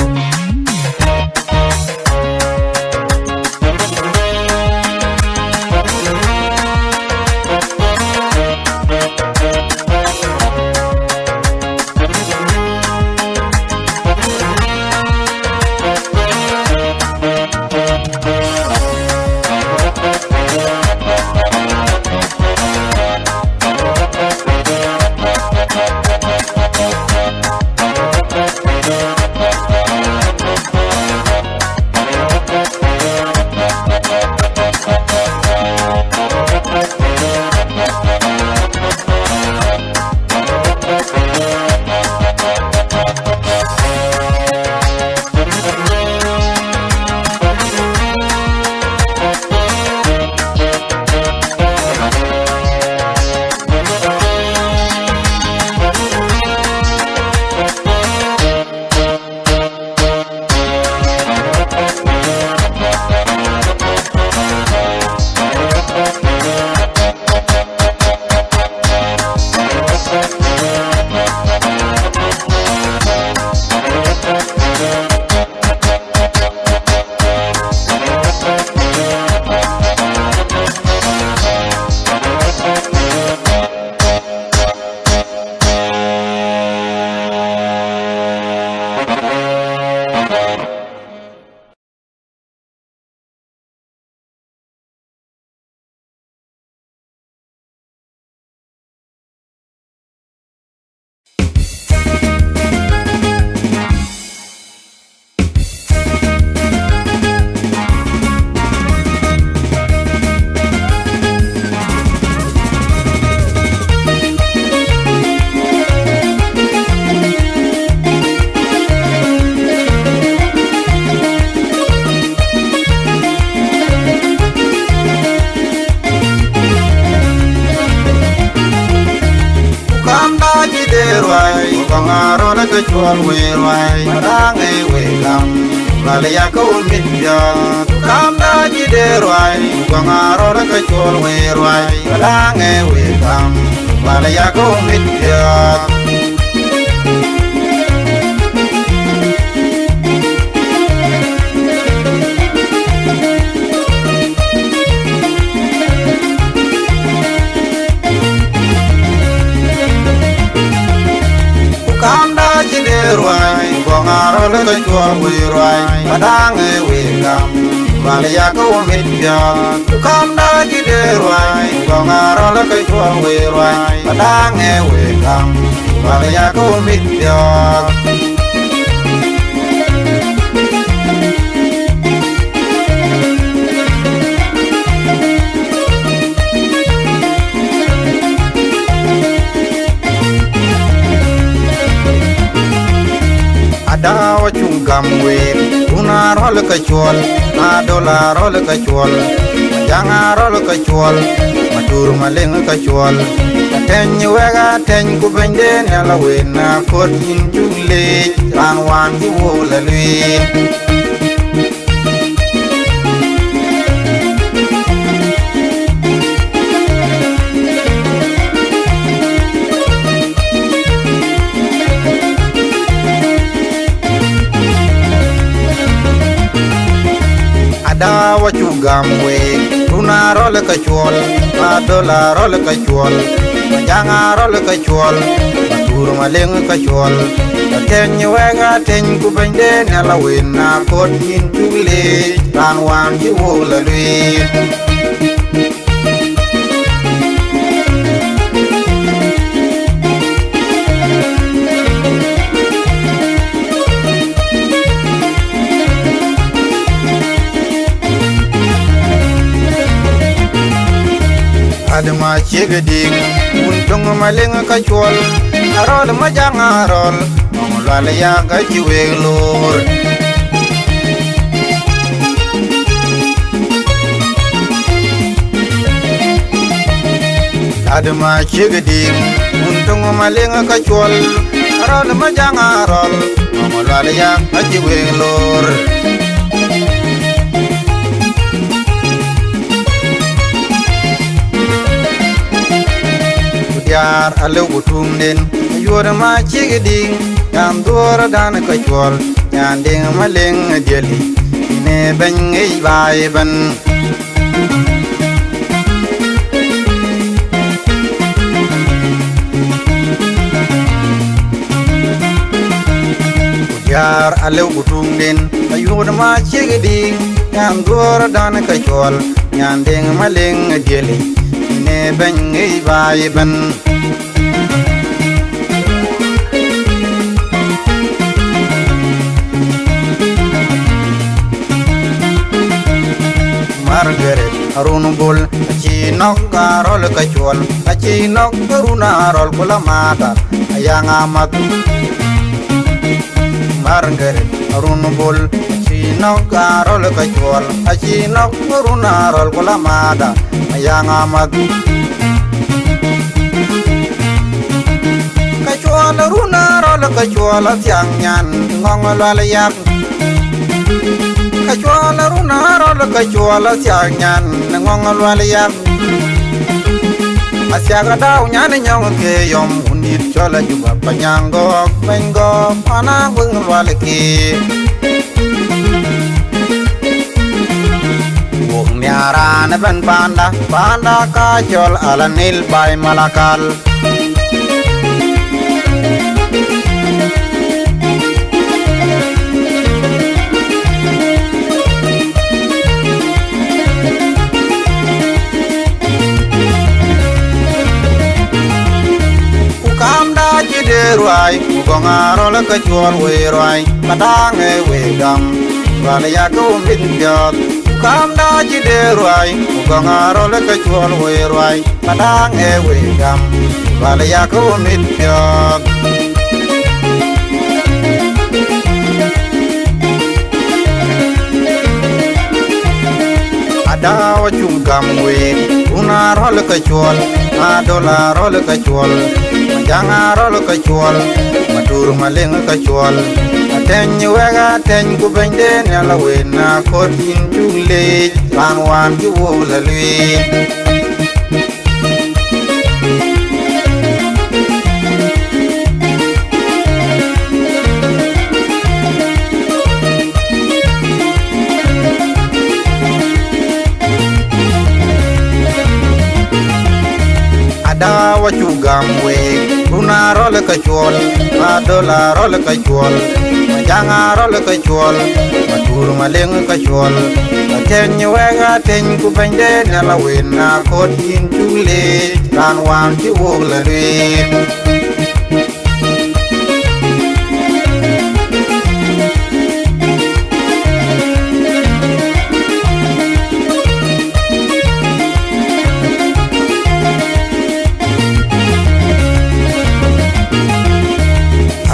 gongaro la ka chol we rwai marange we lam wale ya ko mit ya kam da ji de rwai gongaro la ka chol we rwai marange we lam wale ya ko mit ya rwai gongaro le ka chol we rwai madange we gam wale ya ko mit ya kam da ji de rwai gongaro le ka chol we rwai madange we gam wale ya ko mit ya dawa chungam we una rol ka chol na dola rol ka chol janga rol ka chol matur maleng ka chol ten wega ten ku bende ne la we na ko tin jungle ran wan ku la lui dawa chungam we una rol ka chol na dola rol ka chol janga rol ka chol matur maleng ka chol ten wega ten ku bende ne la we na ko tin jungle ran wan ku la lui adama chega ding un tong maleng ka chol arol ma janga rol mong la ya ga ji we lor adama chega ding un tong maleng ka chol arol ma janga rol mong la ya ga ji we lor yar alo gutum den yor ma chigding yan dor dan ka chol yan ding maleng jeli ne ban ei bai ban yar alo gutum den yor ma chigding yan dor dan ka chol yan ding maleng jeli ne ban ei bai ban Margaret arun bol chi nok garol ka chol chi nok runa rol kula mata ayang amat Margaret arun bol chi nok garol ka chol chi nok runa rol kula mata ayang amat ka chol runa rol ka chol tyang nyan ngong la yak kachuala runa rol kachuala sianyan ngong lwal yak asiaga daw nyan nyong ke yom unit chola juba panyango bengo ana bung lwal ki wong nyara na ban panda ka chol alanil bai malakal rwai gongaro la ka chol we rwai padange we gam wala ya ko mit gyot kam da ji de rwai gongaro la ka chol we rwai padange we gam wala ya ko mit gyot dawa chungam we una rol ka chol a dola rol ka chol janga rol ka chol matur maling ka chwal ateny wega ateny ku bende ne la wena kotin jule ran wan ju la lwi wa chugam we runa role ka chwal adola role ka chwal majanga role ka chwal matur maleng ka chwal ateny wega ateny ku bende ne la wena kotin jule ran wan ju la lwi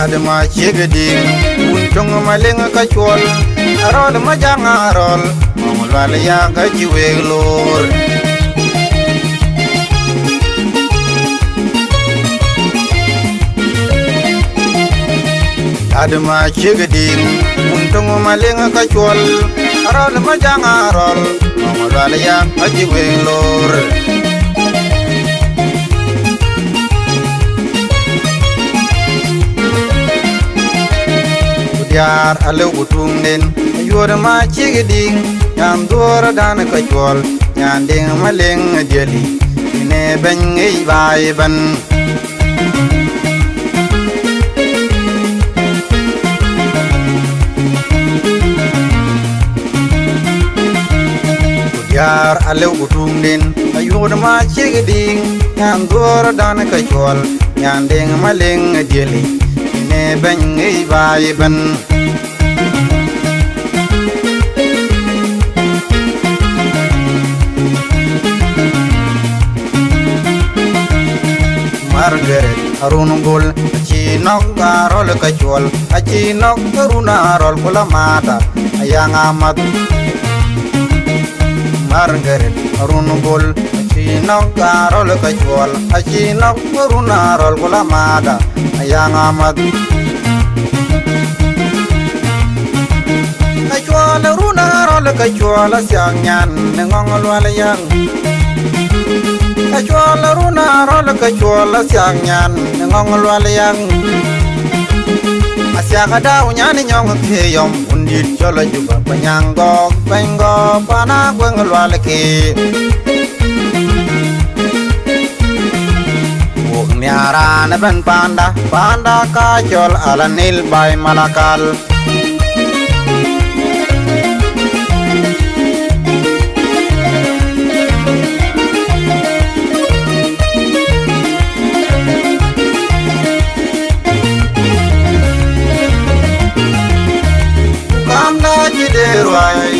adama chegeding untung maling ka chwal arol majanga arol mongwal ya ka jiweglor adama chegeding untung maling ka chwal arol majanga arol mongwal ya ka jiweglor yar alew gutungen yor ma chigiding yam dor dan ka chwal yanding maleng jeli ne ben ngei bai ban yar alew gutungen yor ma chigiding yam dor dan ka chwal yanding maleng jeli ne ben ngei bai ban Margaret arunungul achi nok garol ka chwal achi nok runa rol kula mata ayang amat Margaret arunungul achi nok garol ka chwal achi nok runa rol kula mata ayang amat kachwal runa rol ka chwal asyang nyan ngong lwal yang kachwal runa rol kachwal asyang nyan ngong lwal yang asyang daw nyan nyong ke yom undit chola juba panyango pengo pana gweng lwal ke wog nyara na ben panda panda kachol alanil bay malakal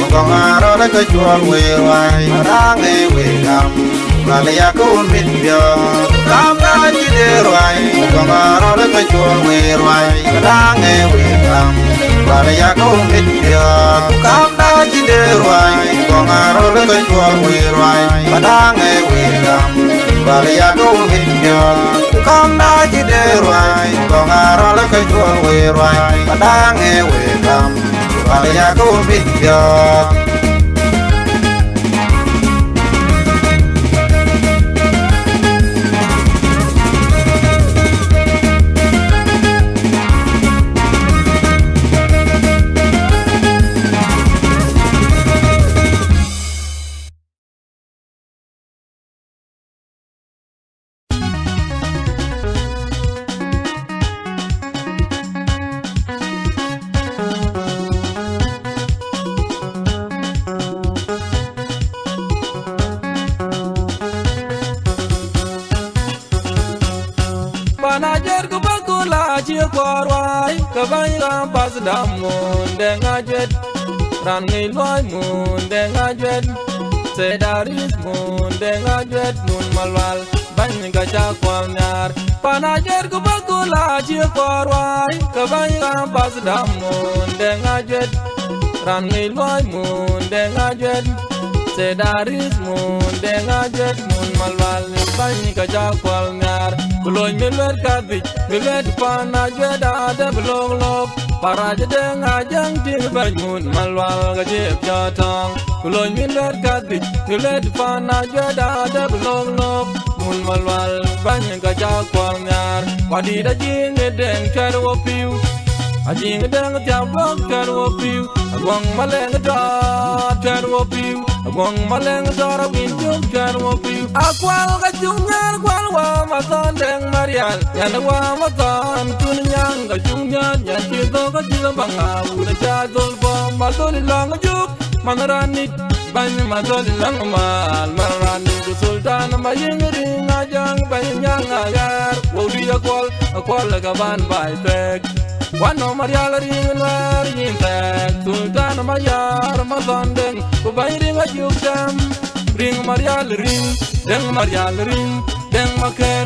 Gongaro la ka chwal we wai range we gam Valia ko mitbyo kam na jide rwai Gongaro la ka chwal we wai range we gam Valia ko mitbyo kam na jide rwai Gongaro la ka chwal we wai range we gam Valia ko mitbyo kam na jide rwai Gongaro la ka chwal we wai range we gam Valia ko mitbyo Damun dengajet rangi loy mun dengajet sedaris mun dengajet mun malwal bany gacha kwanyar panajer ko bakula chi korwai kabany pas damun dengajet rangi loy mun dengajet sedaris mun dengajet mun malwal bany gacha kwanyar kuloy me milet kadhi milet pana jeda de blog para jedeng ajang ting bangun malwal gajib jatang kuloy milet kadhi milet pana jeda de blog mun malwal banyak gajak kwanyar wadi da jing deng charo piu ajing deng jabok charo piu agwang maleng da charo piu agwang maleng da winjung charo piu akwal gajungar kwal wa maton deng marial yan wa maton tunyang gajungan yan chito gajila bangau na jadol ba madol lang juk manaranit bany madol lang mal manaranit sultan maying ring ajang banyang agar wodi akwal gaban bai tek wano marial ring lar yin tek sultan mayar maton deng ko bay ring ajuk jam ring marial ring deng marial ring deng maker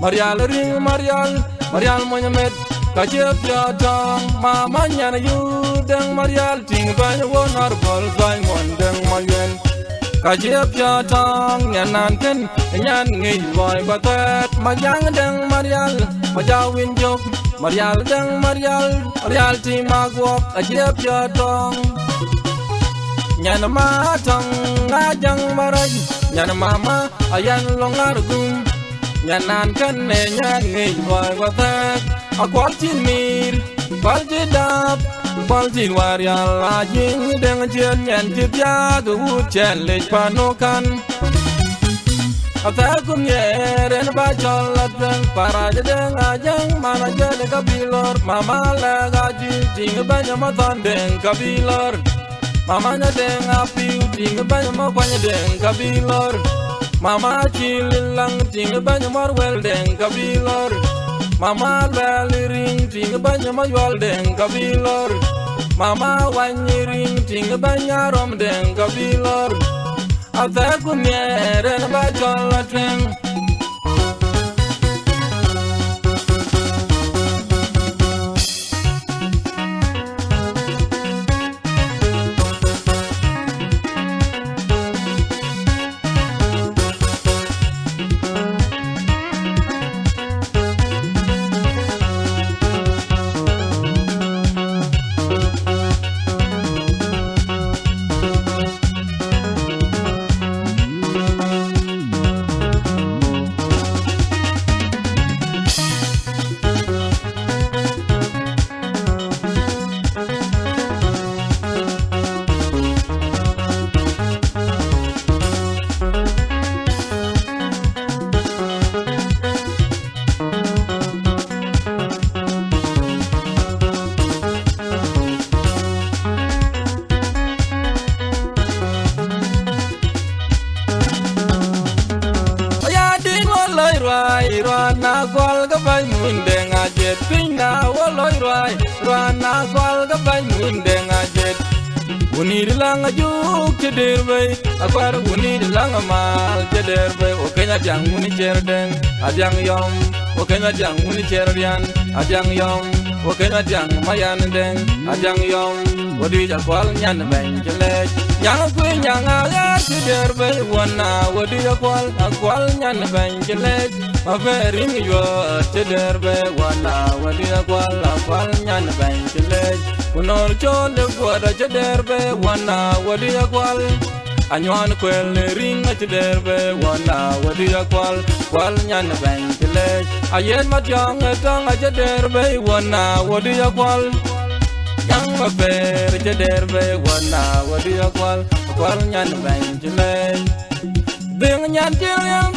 marial ring marial monyamet kajep jatang mama nyana yu deng marial ting bany wonar bol zai mon deng mayen kajep jatang nyanan ken nyan ngi boy batet majang deng marial majawin jok marial deng marial ti magwok kajep jatang nyana matang ngajang maraj nyana mama ayan longar gum nyanan ken nyan ngi boy batet akwal tin mir kwal tidap kwal tin warial ajing deng jen nyan tipya gu chen le panokan atakum yeren ba cholateng para deng ajang mana jade kabilor mama la gaji ting banya matan deng kabilor mama nya deng api ting banya ma kwanya deng kabilor mama chililang ting banya marwel deng kabilor mama baliring ting banya mayol deng kabilor mama wanyiring ting banya rom deng kabilor atakum yeren ba cholateng Rana gwal ga bay munde ngajet pinna woloy rai rana gwal ga bay munde ngajet unir lang ajuk tederbe akwar unir lang mal tederbe o kenya jang uni cherdeng ajang yom o kenya jang uni cherdian ajang yom o kenya jang mayan deng ajang yom wodi jakwal nyan ben jelej yang kwe yang agar tederbe wana wodi akwal nyan ben jelej mavering yo tederbe wana wadi akwal nyan ben jelej unor chole gwada tederbe wana wadi akwal anywan kwel ring tederbe wana wadi akwal nyan ben jelej ayen matyang tang tederbe wana wadi akwal yang maber tederbe wana wadi akwal nyan ben jelej ding nyan yang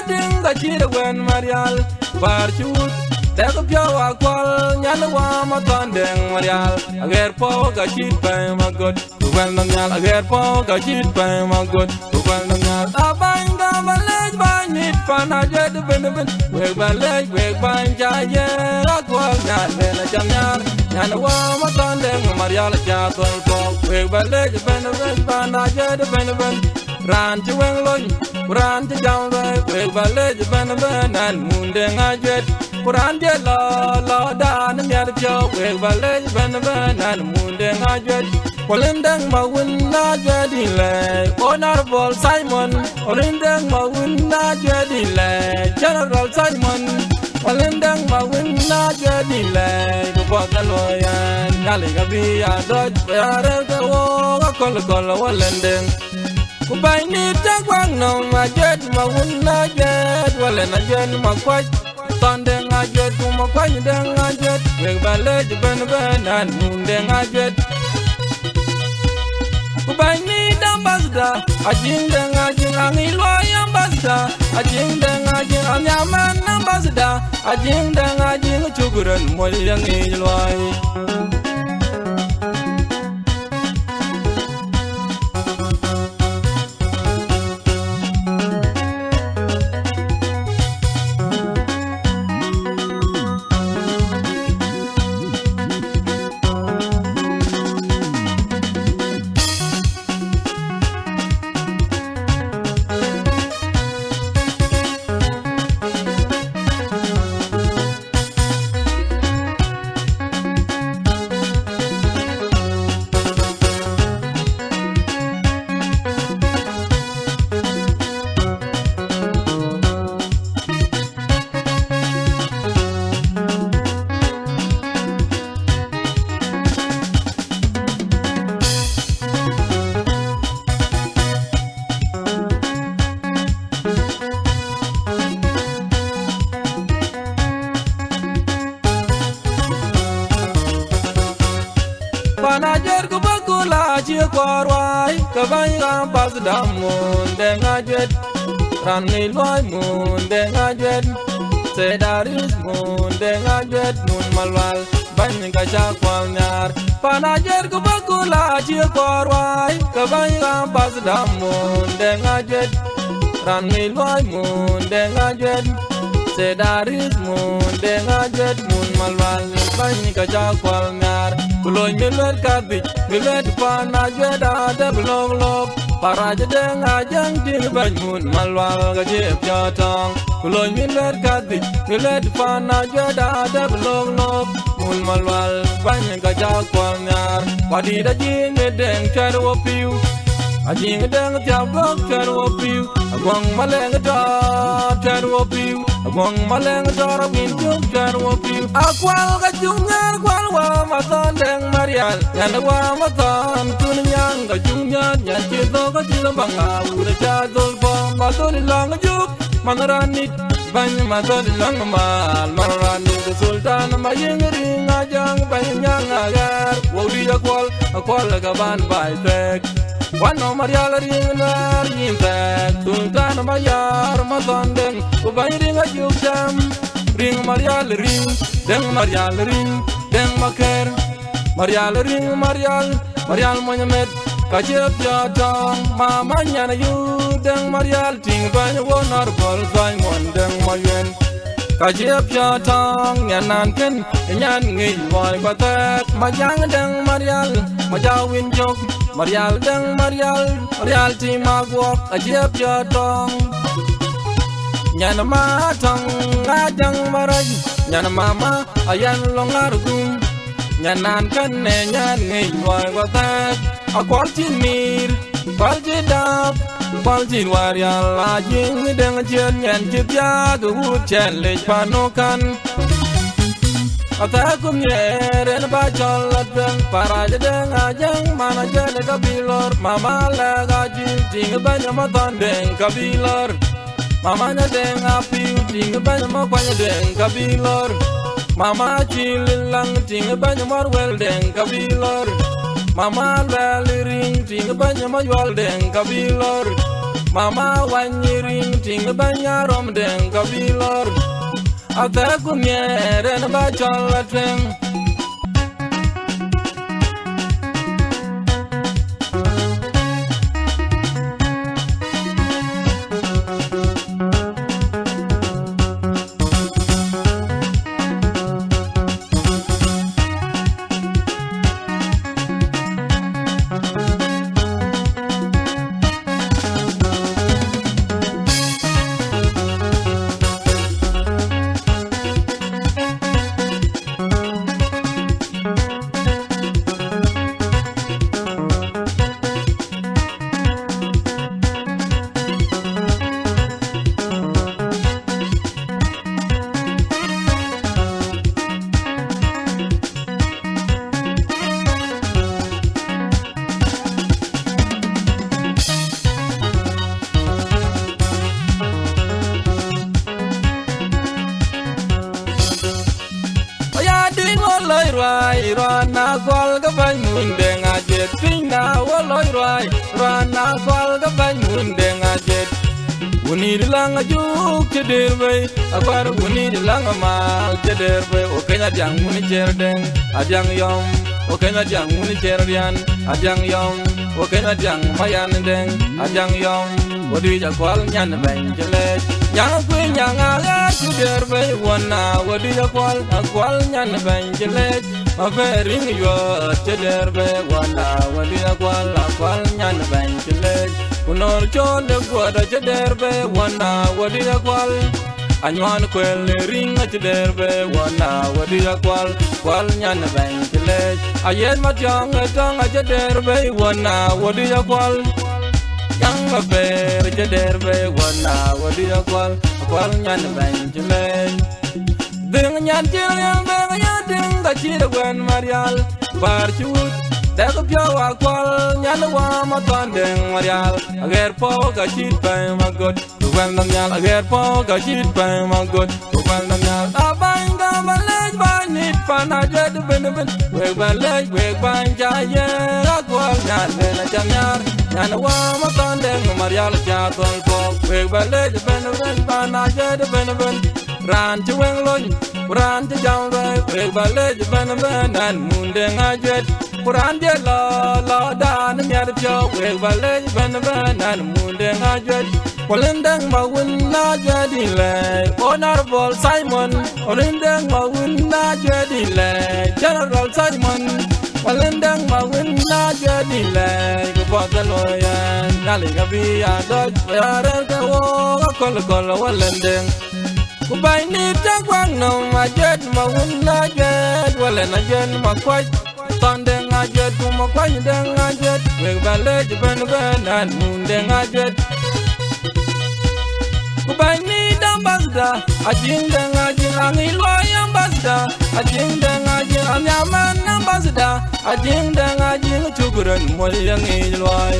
ding ga chira wen marial bar chut daga pyawa kwal nyan wa matan deng marial ager po ga chit pa magot wen nyal ager po ga chit pa magot wen nyal abang ga balej ban nit pana jed ben we balej we ban jaye akwal nyan ben jamnyar nyan wa matan deng marial ja tol po we balej ben pana jed ben ran chi weng loy Quran ti jang ve we balej ben an munde ngajet Quran je la da na nyar jo we balej ben an munde ngajet Olindang mawin na jadi le Honorable Simon Olindang mawin na jadi le General Simon jadi le ko pakaloyan nyali gabi ya doj bare ko ga kol walendeng ku bay ni tagwang no ma jet ma wunna jet wala na jet ma kwaj tande nga jet ku ma kwaj de nga jet we bale ben benan munde nga jet ku bay ni dambazda ajing de nga jing angi lo yambazda ajing de nga jing anyaman nambazda ajing de nga jing chuguran mo yang ilwai Panajer ku bakula chi korwai ka bai ga pas damun de ngajet ran ni loy mun de ngajet se daris mun de ngajet mun malwal ban ga cha kwal nyar panajer ku bakula chi korwai ka bai ga pas damun de ngajet ran ni loy mun de ngajet se daris mun de ngajet mun malwal ban ga cha kwal nyar Kuloy milet kabit, milet pana jeda de blog log. Paraja deng ajang ting bangun malwal gajep jatang. Kuloy milet kabit, milet pana jeda de blog log. Mul malwal banyak gajak kwalnyar. Wadi da jing deng charo piu. Ajing deng tiap blog charo piu. Agwang maleng da charo piu. Agwang maleng da rabin juk charo piu. Akwal gajungar kwal wa matan deng marial. Yan wa matan tunyang gajungan yan cito kacil banga ura chadol pom batol lang juk manaranit bany matol lang mal manaranit sultan mayeng ring ajang banyang agar wodi akwal gaban bai tek wano marial ring nar yintek sultan mayar matan deng ubay ring ajuk jam ring marial ring deng marial ring deng maker marial ring marial monyamet kajep jatang mama nyana yu deng marial ting bany wonar bol bany mon deng mayen kajep jatang nyanan ken nyan ngi boy batek majang deng marial majawin jok marial deng marial ti magwok kajep jatang nyana matang ngajang maraj nyana mama ayan longargum nyanan kan ne nyan ngi boy batek akwal chin mir kwal jidap kwal chin warial ajing deng chen nyan chipya gu chen le panokan atakum yeren ba cholat deng para deng ajang mana jale kabilor mama la gaji ting banya matan deng kabilor mama nya deng api ting banya ma kwanya deng kabilor mama chililang ting banya marwel deng kabilor mama laliring ting banya mayual deng kabilor mama wanyiring ting banya rom deng kabilor atakum yeren ba cholat deng rai rana kwal ka ban mun de ngajet pinna waloi rai rana kwal ka ban mun de ngajet Unir lang ajuk cederbe akwar unir lang amal cederbe o kenya jang muni cerdeng ajang yom o kenya jang muni cerdian ajang yom o kenya jang mayan deng ajang yom o di jakwal nyan ben jele yang ku nyang aga cederbe wana o di jakwal nyan ben jele Mavering yo cederbe wana o di jakwal nyan ben jele Unor chole gwada cederbe wana wadi akwal Anywan kwel ring cederbe wana wadi akwal Kwal nyan bang chilej Ayed matyang etang cederbe wana wadi akwal Yang maber cederbe wana wadi akwal Kwal nyan bang chilej Ding nyan chilej bang nyan ding kachida gwen marial Bar chut Dek pyawa kwal nyana wa matandeng marial Ager po ka chit pa magot Tuwel nam nyal ager po ka chit pa magot Tuwel nam nyal Abang ka balej banit panajed ben Weg balej weg banjaye Akwal nyal ben chamyar Nyana wa matandeng marial Chatol po Weg balej ben panajed ben Ran chuweng loy Ran chajamwe Weg balej ben Nan mundeng ajet Quran de la dan nyar cho we balej ben an munde ngajet polendang mawun na jadi le honorable Simon polendang mawun na jadi le General Simon polendang mawun na jadi le kupagaloyan nali gabi adoj yare ka wo kol walendang kubai ni tagwang no majet mawun na jet walen ajen makwaj Tandeng ajet kuma kwany deng ajet Weg balej ben an mundeng ajet Kubay ni dambazda Ajing deng ajing angilway ambazda Ajing deng ajing anyaman ambazda Ajing deng ajing cuguran molyang ilway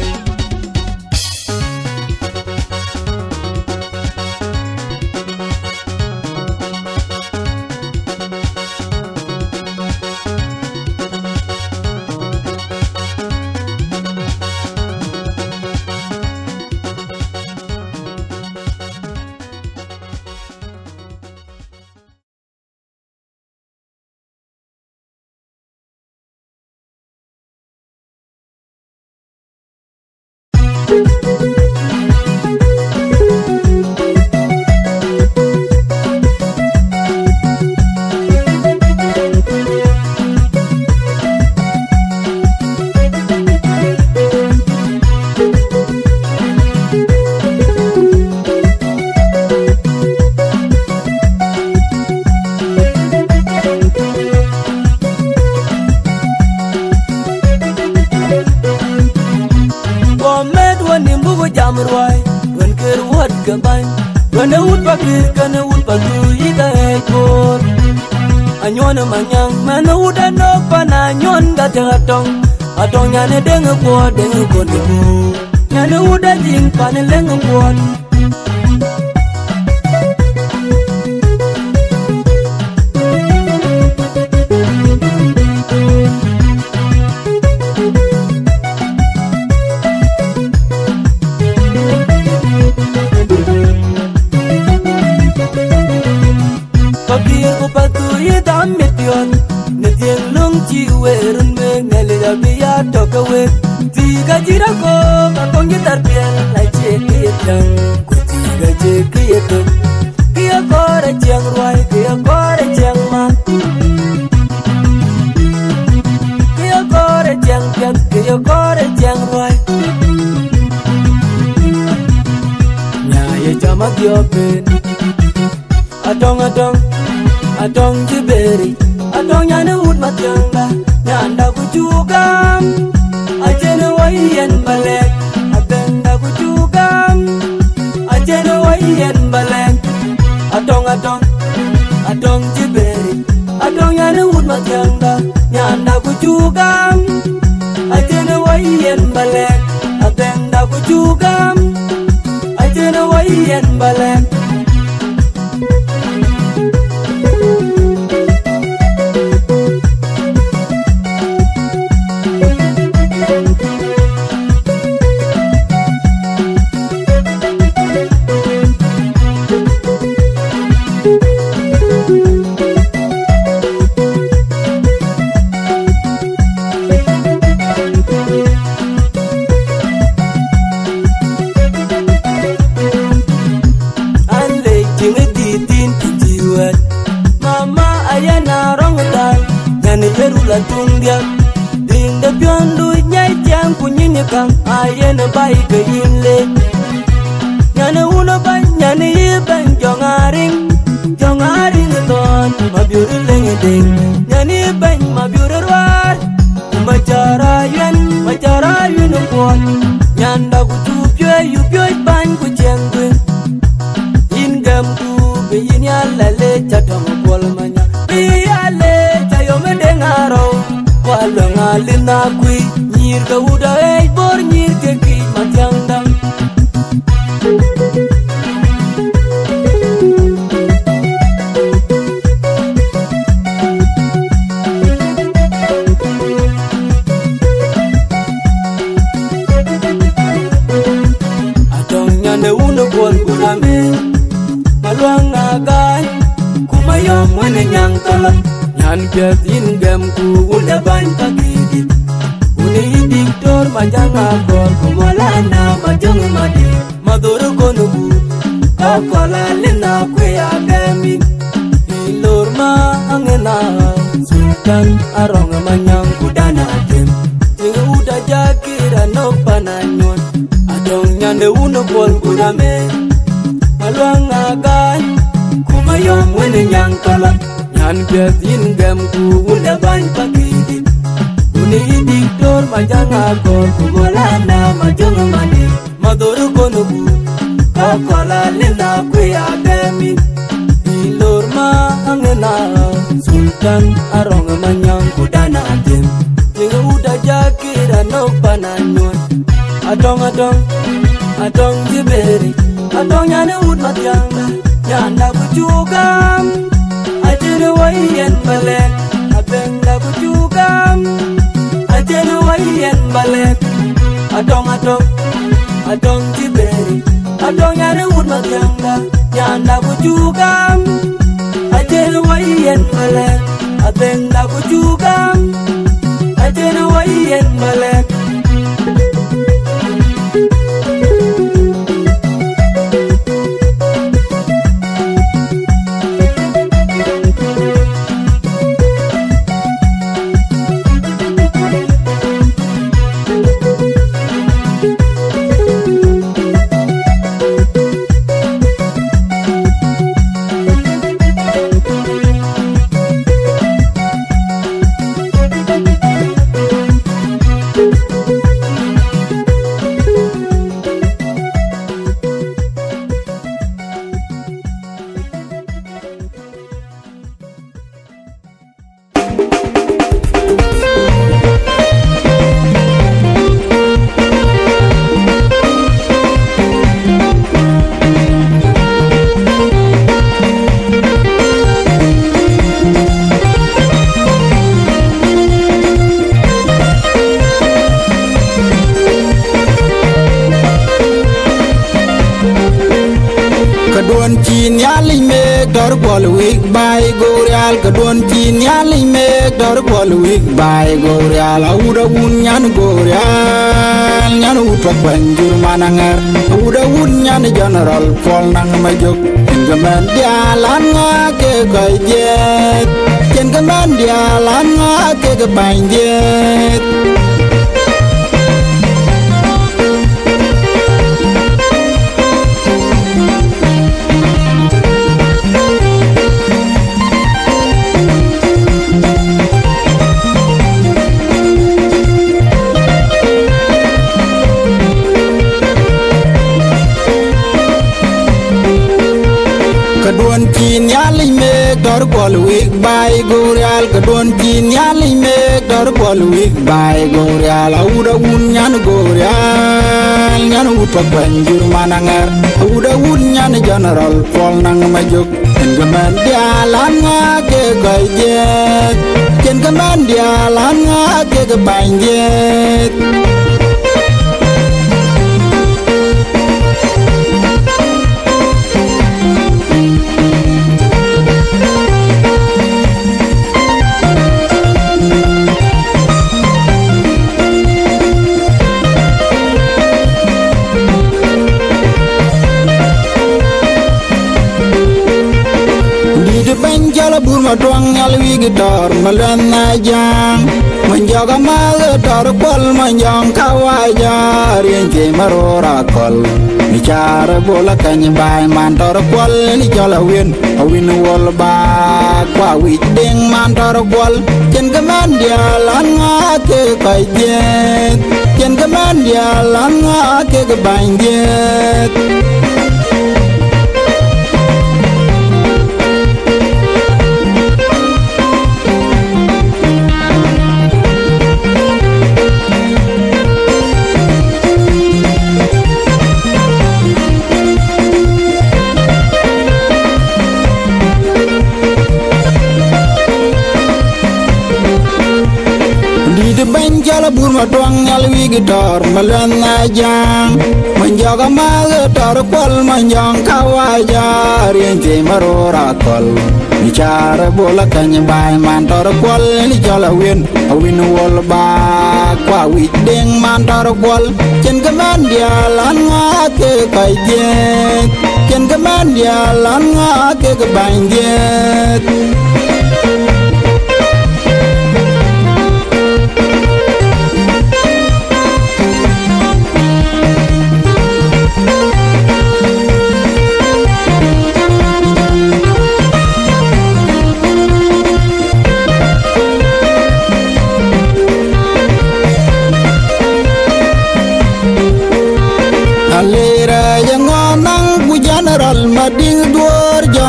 Atong nyane deng kuat debu nyane udah jing panen leng kuat Pagi aku patu ye damit Netieng lung ciwerun biya toka we tiga jira ko kakong gitar pian lai cekitang ku tiga cekitang kia kore ciang ruai kia kore ciang ma kia kore ciang pian kia kore ciang ruai nyaya jama gyopen adong jiberi adong nyane ud matyanga Nyanda kujugam Ajene wayen balek Abenda kujugam Ajene wayen balek Adong jiberi Adong yana ud matyanga Nyanda kujugam Ajene wayen balek Abenda kujugam Ajene wayen balek la tundia ding de piondu nyai tiang kunyini kang ayen bai ke yinle nyane uno ban nyane ban jongaring ton mabiuru lengding nyane ban mabiuru war macara yun pon nyanda kutu yu pyo ban ku jengwe ingam ku be yin yalla le chatam kol manya be yalla tayo me dengaro wala ngalina kui nyir ka uda ei bor nyir ke ki matyang dang Kumayom wene nyang tolong nyan piat ingam ku unda ban pagidi uni diktor manjang akor kumolana majong madi maduru konubu kokola lina kwe agamin ilor ma angena sultan arong manyang kudana atem tinga uda jakira no pananyon adong nyande uno bol kudame malwang agan kumayom wene nyang tolong nyan piat ingam ku unda ban pagidi uni diktor manjang akor kumolana majong madi maduru konubu kokola lina kwe agamin ilor ma angena sultan arong manyang kudana atem tinga uda jakira no pananyon adong jiberi adong nyane ud matyanga nyanda kujugam ajene wayen balek abengda kujugam ajene wayen balek adong jiberi adong nyane ud matyanga nyanda kujugam ajene wayen balek abengda kujugam ajene wayen balek Kadon chin yali mek dor bol wig bay gorial auda un nyan gorial nyan upa banjur manangar auda un nyan general pol nang majok engaman dialan nga ke koyjet engaman dialan nga ke banjet Kadon chin yali mek dor bol wig bay gorial kadon chin yali mek dor bol wig bay gorial auda un nyan gorial nyan upa banjur manangar auda un nyan general pol nang majok engaman dialan nga ke koyjet engaman dialan nga ke banjet chala bur ma twang nyal wi gitar malan na jang man joga ma tor kwal man jong kawaja rien ke marora kol ni chara bola kany bai man tor kwal ni chala win wol ba kwa wi ding man tor kwal chen ka man dia lan nga ke kai jet chen ka man dia lan nga ke ka ban jet bang chala bur ma twang nyal wi gitar malan na jang man joga ma tor kwal man jong kawaja rien ke marora kol ni chara bola kany bai man tor kwal ni chala win wol ba kwa wi ding man tor kwal chen ka man dia lan nga ke kai jet chen ka man dia lan nga ke ka bang jet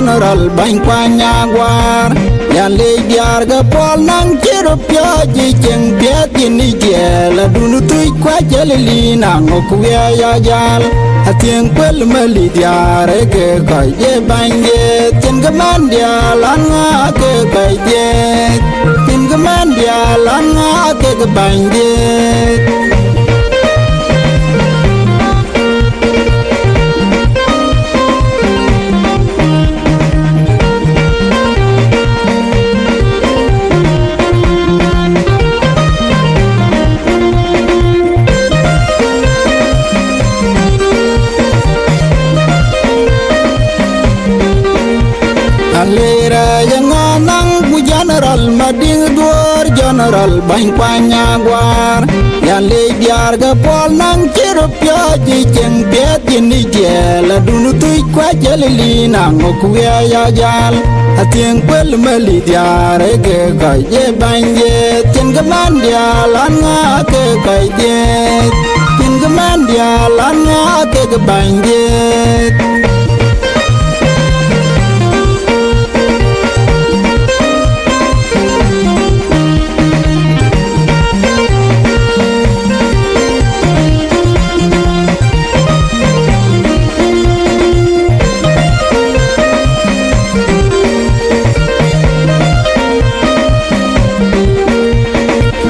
general bang kwanya gwar ya le diar ga pol nang chiro pya ji cheng pya ni jela dunu tui kwa jelili nang ku ya jal atien kwel mali diar ke ka ye bang ye chen ga man dia lan nga ke ka ye chen ga man dia lan nga ke ga bang ye general bang kwanya gwar ya le diar ga pol nang chiro pya ji cheng pet ni jela dunu tui kwa jelili nang ku ya jal atien kwel mali diar ke ka ye bang ye chen ga man dia lan nga ke ka ye chen ga man dia lan nga ke ga bang ye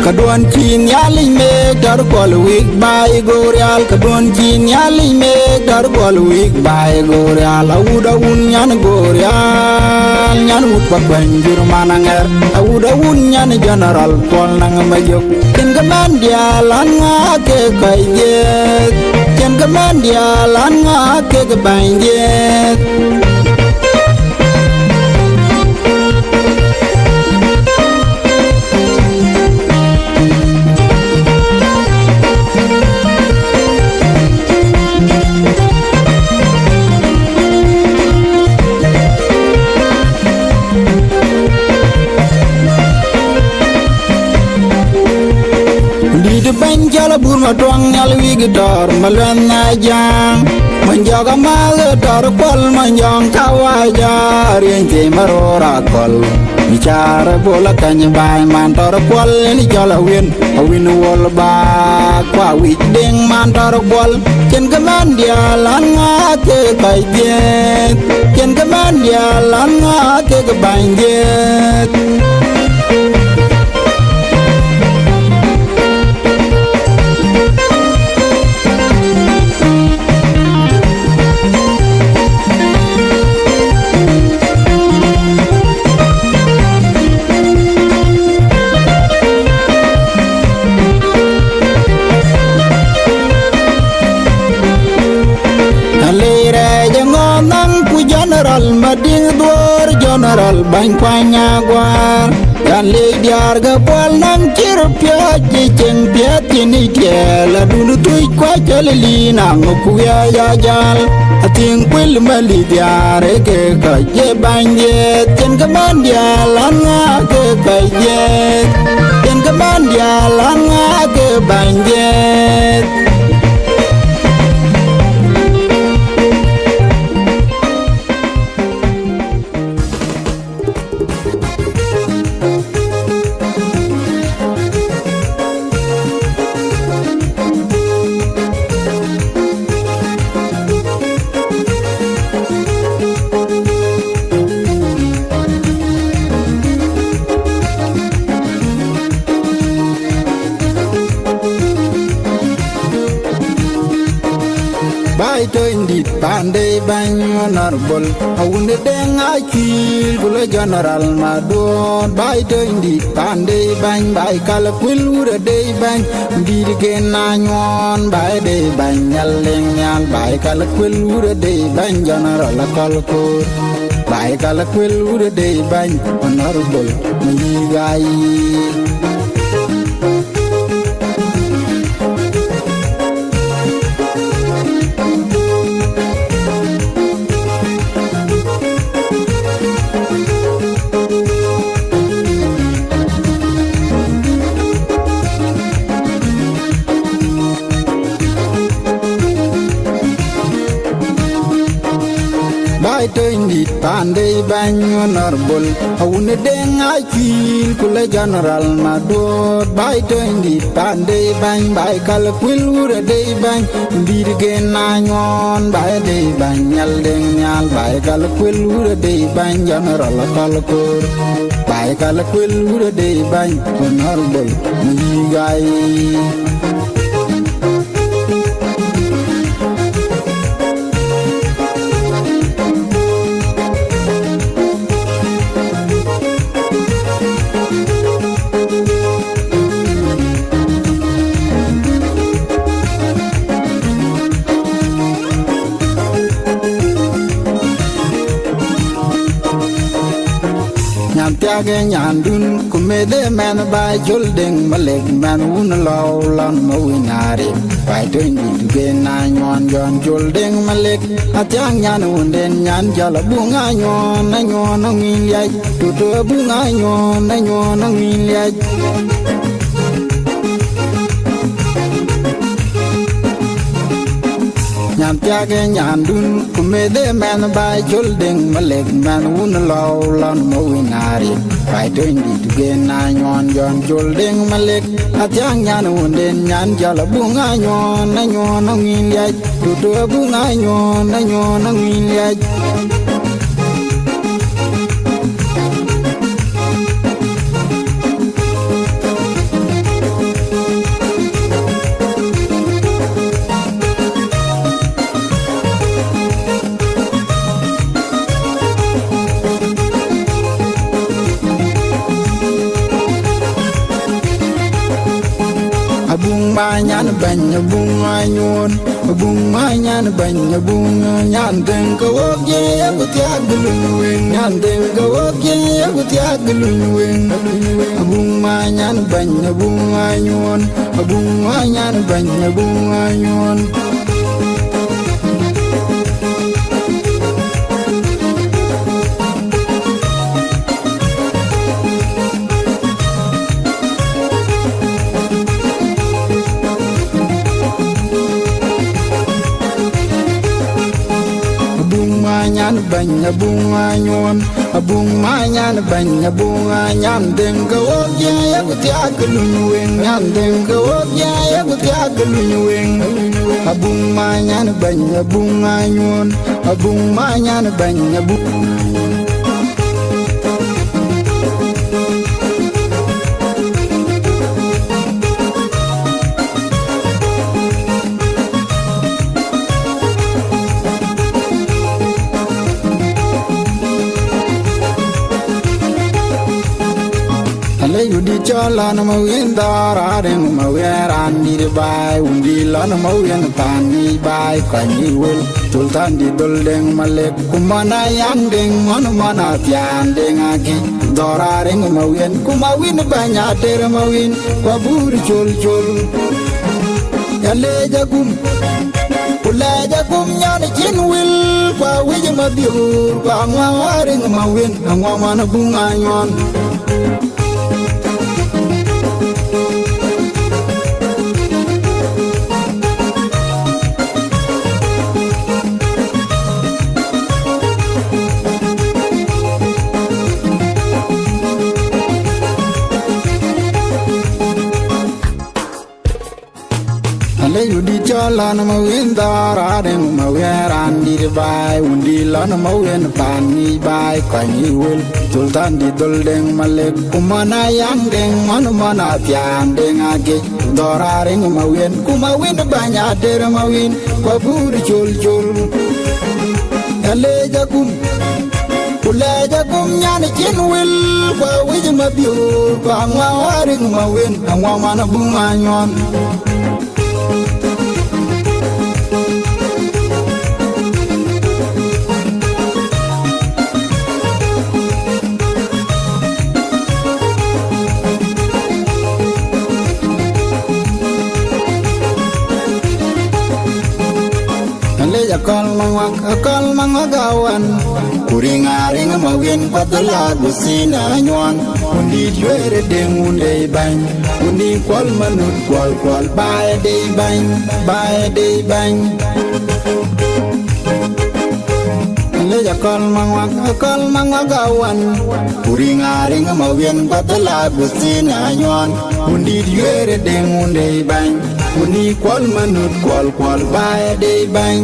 kadon chin yali me dar kol wig bai gorial kadon chin yali me dar kol wig bai gorial auda un nyan gorial nyan ut pa banjur mananger auda un nyan general kol nang mayok ken gaman dia lan nga ke kai ye ken gaman dia lan nga ke ga ban ye bang chala bur ma twang nyal wi gitar malan na jang man joga ma tor kwal man jong kawaja rien ke marora kol ni chara bola kany bai man tor kwal ni chala win wol ba kwa wi ding man tor kwal chen ka man dia lan nga ke kai jet chen ka man dia lan nga ke ka bang jet mading dor general bang kwanya gwar yan le diar ga pol nam chir pya ji cheng pya tini la dulu tui kwa chalili na ku ya ya jal ating kwil mali diar ke ka je bang ye chen ka man dia lan ke ka ye chen ka man dia lan ke bang ye Bai to indi pande banyo narbol awunde denga kil gula general madon bai to indi pande bany bai kala kwil ura de bany dir gen na nyon bai de bany nyaleng nyal bai kala kwil ura de bany general kalkor bai kala kwil ura de bany narbol mi gai Bai to indi pande banyo narbol awune denga kil kula general mador bai to indi pande bany bai kala kwil ura de bany dir gen na nyon bai de bany nyal deng nyal bai kala kwil ura de bany general kalkor bai kala kwil ura de bany narbol mi gai Tiage nyandun kumede man by jolding malek man un law lan mawinare by doing it again nine one jon jolding malek atyang nyan unden nyan jala bunga nyon na nyon ngin yai to bunga nyon na nyon ngin yai Nyan tiage nyandun kumede man by jolding malek man un law lan mawinare by doing it again nine one jon jolding malek atyang nyan unden nyan jala bunga nyon na nyon ngin yai to bunga nyon na nyon ngin yai Bung ma nyan banya bung anyon bung ma nyan banya bung nyan den ko ye butia gulun wen nyan den ko ye butia gulun wen bung ma nyan banya bung anyon bung ma nyan banya bung anyon nyan banya bunga nyon bung ma nyan banya bunga nyan den ko ye butia gulun wen nyan den ko ye butia gulun wen bung ma nyan banya bunga nyon bung ma nyan banya bunga Ale yudi chola na mawin dara reng mawiran di bai undi la na mawin tani bai kanyi wil sultan di doldeng malek kumana yang deng mana tian deng aki dara reng mawin kumawin banyak ter mawin wabur chol chol ale jagum ula jagum nyane chin wil kwa wije mabiur kwa ngwa reng mawin ngwa mana bunga nyon yudi chola na mawin dara reng mawiran di bai undi la na mawin pani bai kanyi wil sultan di doldeng malek kumana yang deng mana tian deng age dara reng kumawin banyak der mawin wabur chol chol ale jagum ula jagum nyane chin wil kwa wije mabiur kwa ngwa reng mawin ngwa mana bunga nyon akal mangagawan kuringaring mawin patala gusina nyuan undi juere deng unde bang undi kwal manut kwal bae de bang le akal mangagawan kuringaring mawin patala gusina nyuan undi juere deng unde bang undi kwal manut kwal bae de bang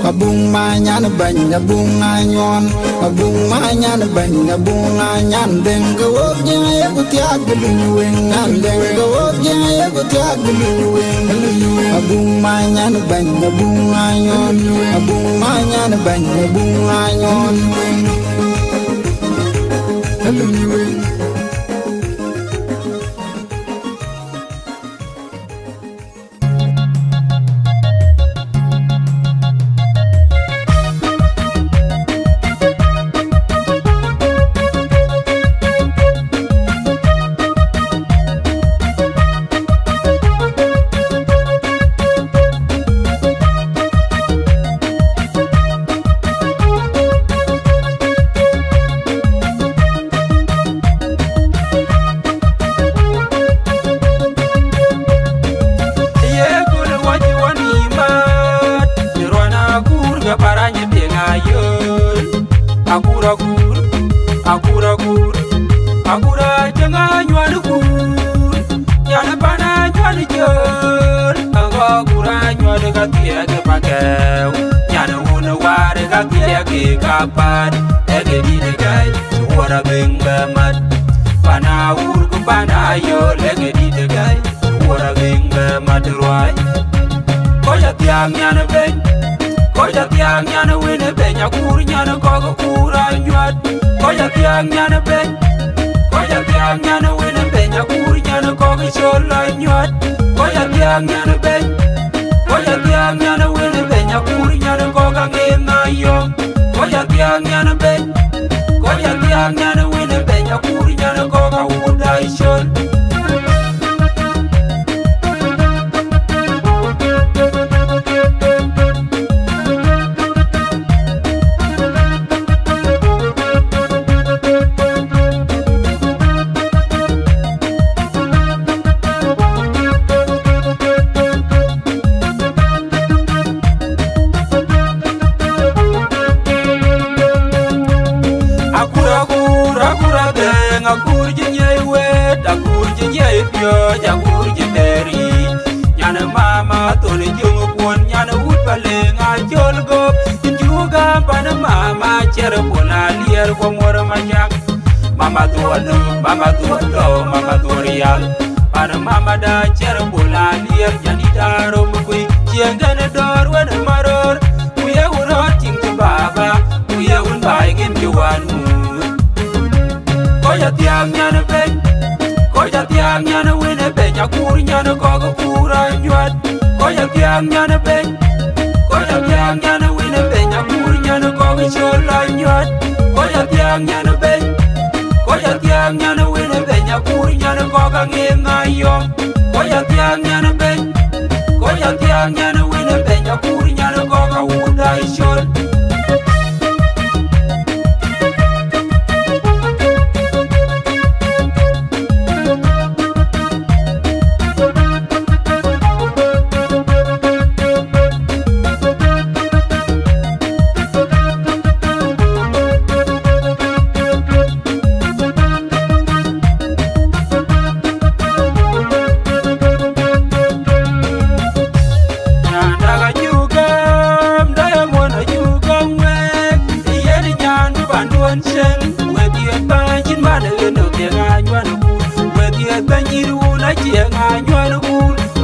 abung manyan bany abung anyon abung manyan bany abung anyan deng gawok jaya kutiak geluweng deng gawok jaya kutiak geluweng abung manyan bany abung anyon abung manyan bany abung anyon geluweng Akura janga nywan kur yana pana nywan jor akura nywan katia ke pakew yana wona ware katia ke kapan ege di degai suara bengba mat pana ur ku pana yo ege di degai suara bengba mat roi koja tiang yana ben koja tiang yana wene ben akur yana koga kura nywan koja tiang yana ben koja tiang yana wene ben akur yana koga chola nywan koja tiang yana ben koja tiang yana wene ben akur yana koga ngena yo koja tiang yana ben koja tiang yana wene ben akur yana koga udai shol akur jinye wet akur juga pada mama cere bola liar ko mor majak mama tua no mama tua do mama tua rial pada mama da cere bola liar jadi daro mukui ciangana dor wan maror kuya urot ting baba kuya un bai ngin juan ko ya tiang nyana ben ko ya tiang nyana wene ben ya kur nyana ko kura nyuat ko ya tiang nyana ben ko ya tiang nyana wene ben ya kur nyana ko chola nyuat ko ya tiang nyana ben ko ya tiang nyana wene ben ya kur nyana ko ngenga yom ko ya tiang nyana ben ko ya tiang nyana wene ben ya kur nyana ko udai shol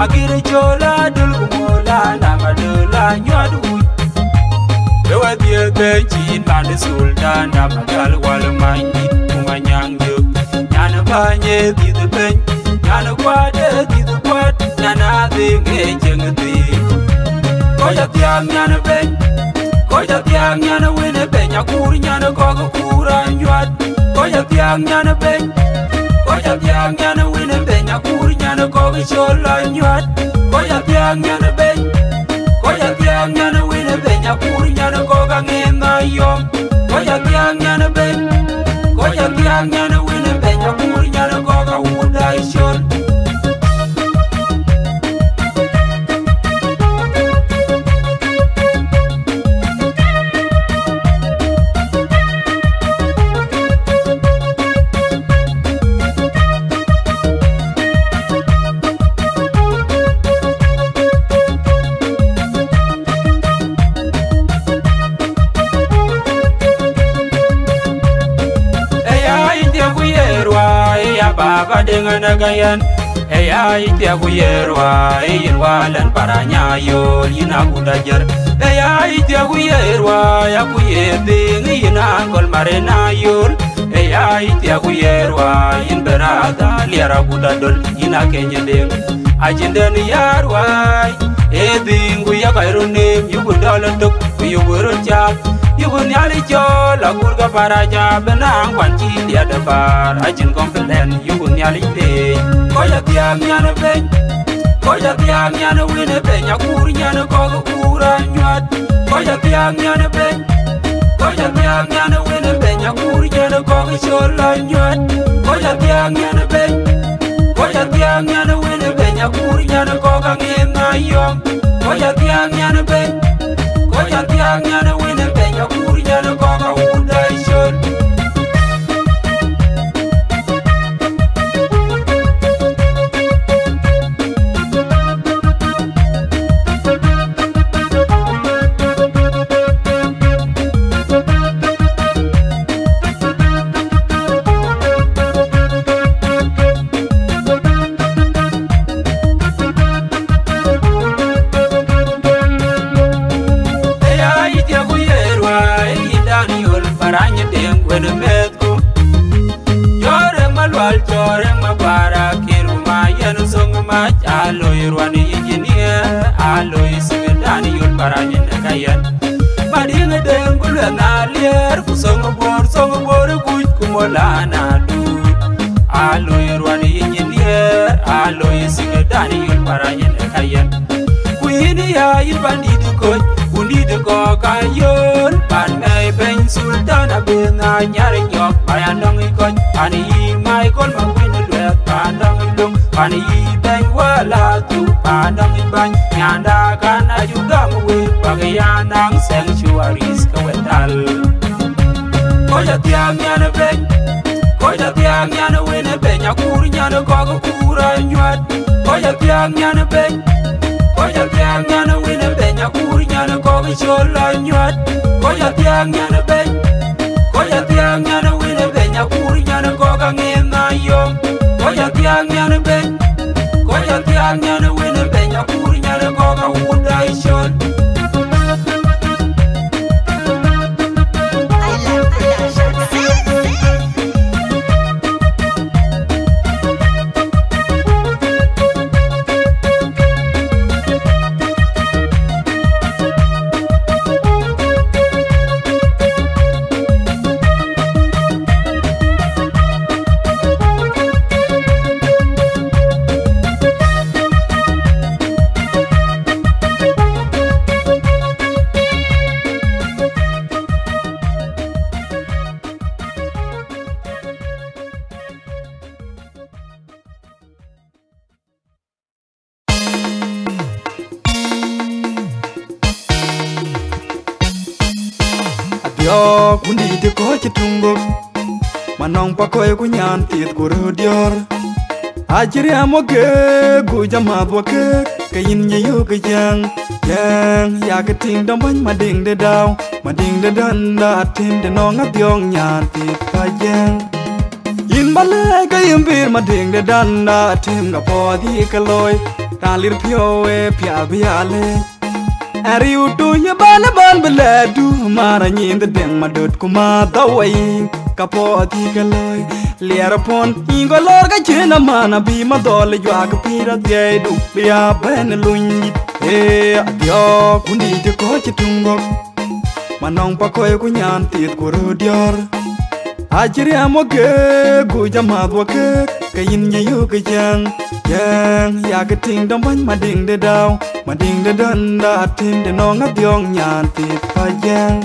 Agire chola dul kumola na madula nyadu Bewa dia benci na de sultan na magal wal mandi kumanyang yuk Nyana banye di de ben Nyana kwade di de kwad Nyana dinge jeng di Koja tiang nyana ben Koja tiang nyana wene ben Nyakur nyana koga kura nyuat Koja tiang nyana ben Koja tiang nyana wene ben Nyakur nyana koga chola nyuat Koja tiang nyana ben Koja tiang nyana wene ben Nyakur nyana koga ngenga yom Koja tiang nyana ben Koja tiang nyana wene ben Nyakur nyana koga udai shol Baba dengan nagayan Eya itia kuyerwa Eyin walan paranya yol Yina kudajar Eya itia kuyerwa Ya kuyeding Yina kol marena yol Eya itia kuyerwa Yin berada liara kudadol Yina kenyeding Ajinden yarwa Eding kuya kairunim Yukudalatuk Kuyugurunjak Yukun yali chola kurga paraja benang panci dia debar ajin kompeten yukun yali de koya tiang nyana ben koya tiang nyana wene ben yakur nyana koga kura nyuat koya tiang nyana ben koya tiang nyana wene ben yakur nyana koga chola nyuat koya tiang nyana ben koya tiang nyana wene ben yakur nyana koga ngenga yom koya tiang nyana ben koya tiang nyana wene ben yakur nyana koga udai shol Aloy rwani engineer aloy singedani yul paranye nakayan madinga dengul na lier kusong bor kuj kumola na du aloy rwani engineer aloy singedani yul paranye nakayan kuini ya ibandi du koj undi de ko kayon pan mai ben sultan abena nyar nyok payanong ikoj ani mai kol mangwin duet pandang dong pani ben wala tu padang ban nyanda kan ajuga mwe pagayanang sanctuaries kawetal koja tiang nyana ben koja tiang nyana wene ben yakur nyana koga kura nyuat koja tiang nyana ben koja tiang nyana wene ben yakur nyana koga chola nyuat Koja tiang nyana ben Koja tiang nyana wina benya kuri nyana koka ngena yom Koja tiang nyana ben Koja tiang nyana wina benya kuri nyana koka wuda ishon Yo kundi te ko chitungo manong pa koy ku nyan tiet ku rodior ajiri amoke gu jama boke kayin ye yo ke yang ya ke ting dom ban mading de daw mading de dan da tin de nong abyong nyan tiet ka yang yin bale ka yim bir mading de dan da tim ga po di ka loy ta lir pyo e pya biale Ariu tu ya ban beladu mara nyin de deng madut kuma dawai kapo ati kaloi liara pon ingo lor ga chena mana bi madol jwa ka pira de du bia ben lunyi adio kundi te ko chitungo manong pa koy ku nyan tiet ku rodior ajiri amoke gu jama boke kayin ye yo ke yang ya ke ting dom ban mading de daw mading de dan da tin de nong abyong nyan tiet pa yang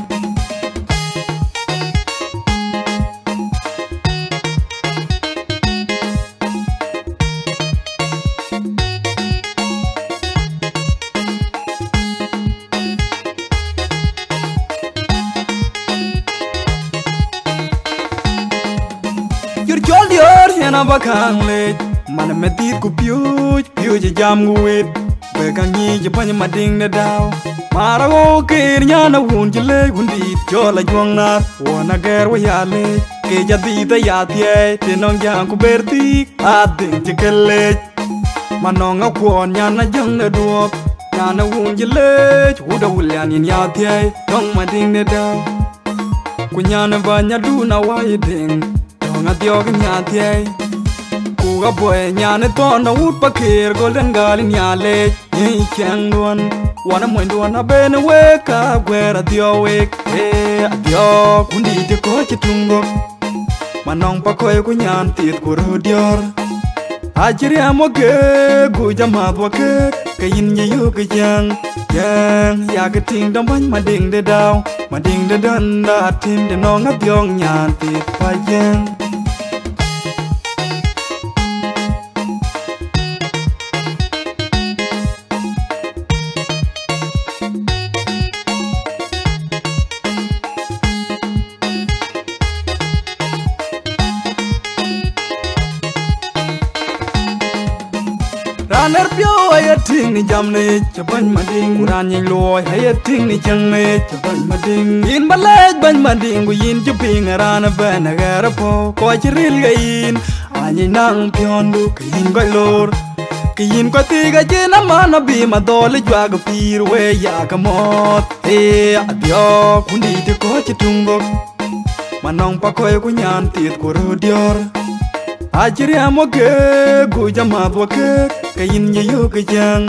Jol dior yana bakang le mana metit ku piu jam nguit be kangi je panya mading de daw mara go kir nyana wun jele wundi jola jwangna wona ger wa yale ke jadi ta ya tie te nong jang ku berti ading je kele manong akwon nyana jang de duop nyana wun jele uda wulan yin ya tie nong mading de daw ku nyana banya du na wa yiding nga diog nya tie ku ga boy nya ne to na ut pakir golden gal nya le ni chang duan wana moy duan na ben we ka gwera dio we dio kundi te ko chitungo manong pa koy ku nyan tiet ku rodior ajiri amoke gu jama boke kayin ye yo ke yang ya ke ting dom ban mading de daw mading de dan da tim de nong abyong nyan tiet pa yang Raner pyo ay ting ni jam ne chaban mading kuran yin loy ay ting ni chang ne chaban mading yin balaj ban mading gu yin chuping ran ban agara po ko chiril gain ani nang pyon du kin goi lor kin ko ti ga jena mana bi ma dol jwa ga pir we ya ka mot adio kundi te ko chitungo manong pa koy ku nyan tiet ku rodior ajiri amoke gu jama boke kayin ye yo ke yang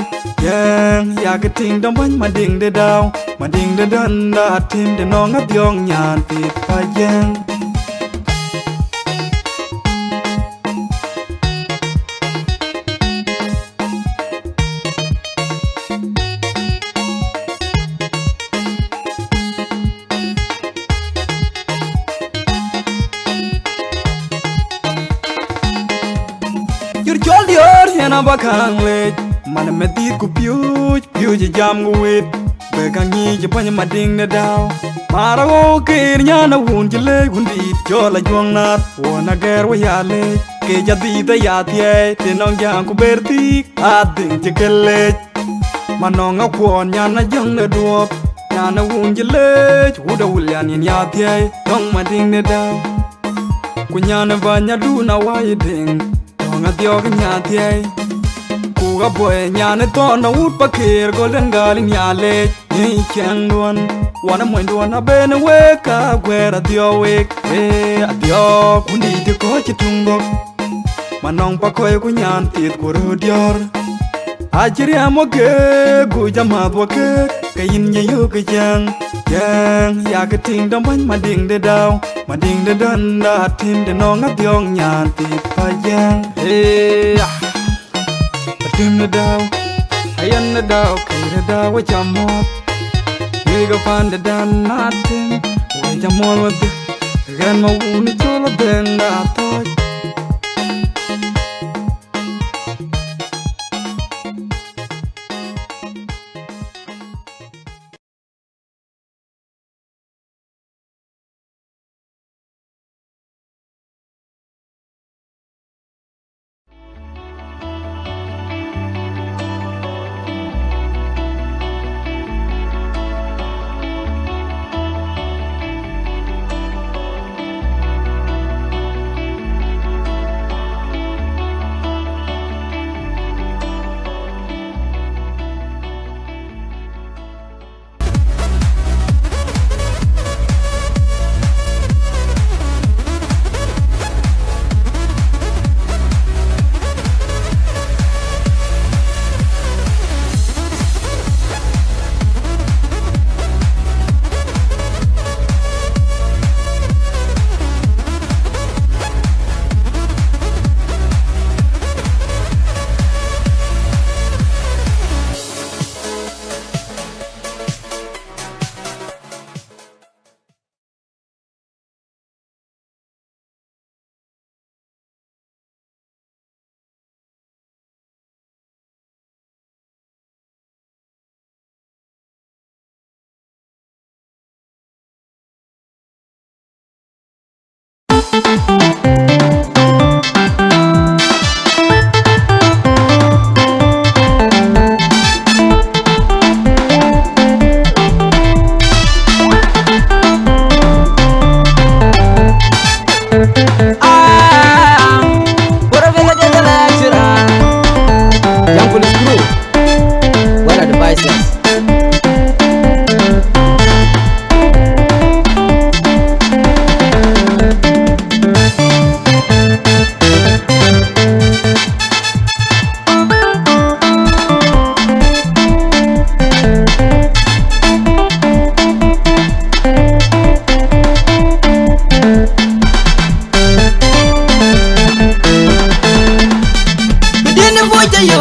ya ke ting dom ban mading de daw mading de dan da tim de nong abyong nyan tiet pa yang Jol dior yana bakang le mana metit ku piu jam nguit be kangi je panya mading de daw mara go kir nyana wun jele wundi jola jwangna wona ger wa yale ke jadi ta ya tie te nong jang ku berti ading je kele manong akwon nyana jang de duop Nyana wunjile Wuda wulian in yathiay Dong mading ne daw Kunyana vanya duna waye ding Dong adiog nyathiay Kuga boy nyana tona wut pakir golden gal in yale Ni chang duan Wana mwenduan abene weka Gwera dio wek Adiog Undi di kochi tungo Manong pakoy kunyan tit kuro dior Ajiri amoke Guja madwake Kayin nyayu kajang Yang ya keting damban mading de daw Mading de danda tim de nong adiog nyan tit pajang Atim de daw Ayan de daw Kay de daw wajamot Miga pan de dan natin Wajamot wadi Gan mawuni chola benda atoj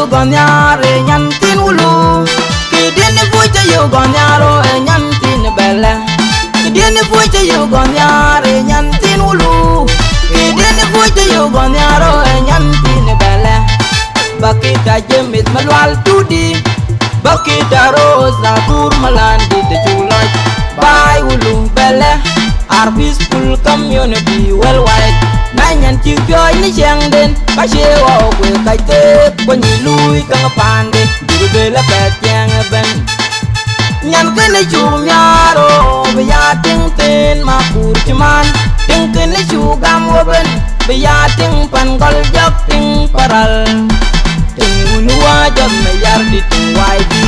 Gonyare nyantin ulu Kidini fuja yu gonyaro nyantin bele Kidini fuja yu gonyare nyantin ulu Kidini fuja yu gonyaro nyantin bele Bakita jemit malwal tudi Bakita rose na tur malandi de chulaj Bay ulu bele Our peaceful community worldwide Nanyan chipyoy ni siyang din Kashiwa kwe kay tep Kwenye lui kang pande Duru bela pet yang ben Nyan kene chumyaro Biya ting tin makur cuman Ting kene chugam waben Biya ting pangol jak ting paral Ting unua jak mayar di ting waidi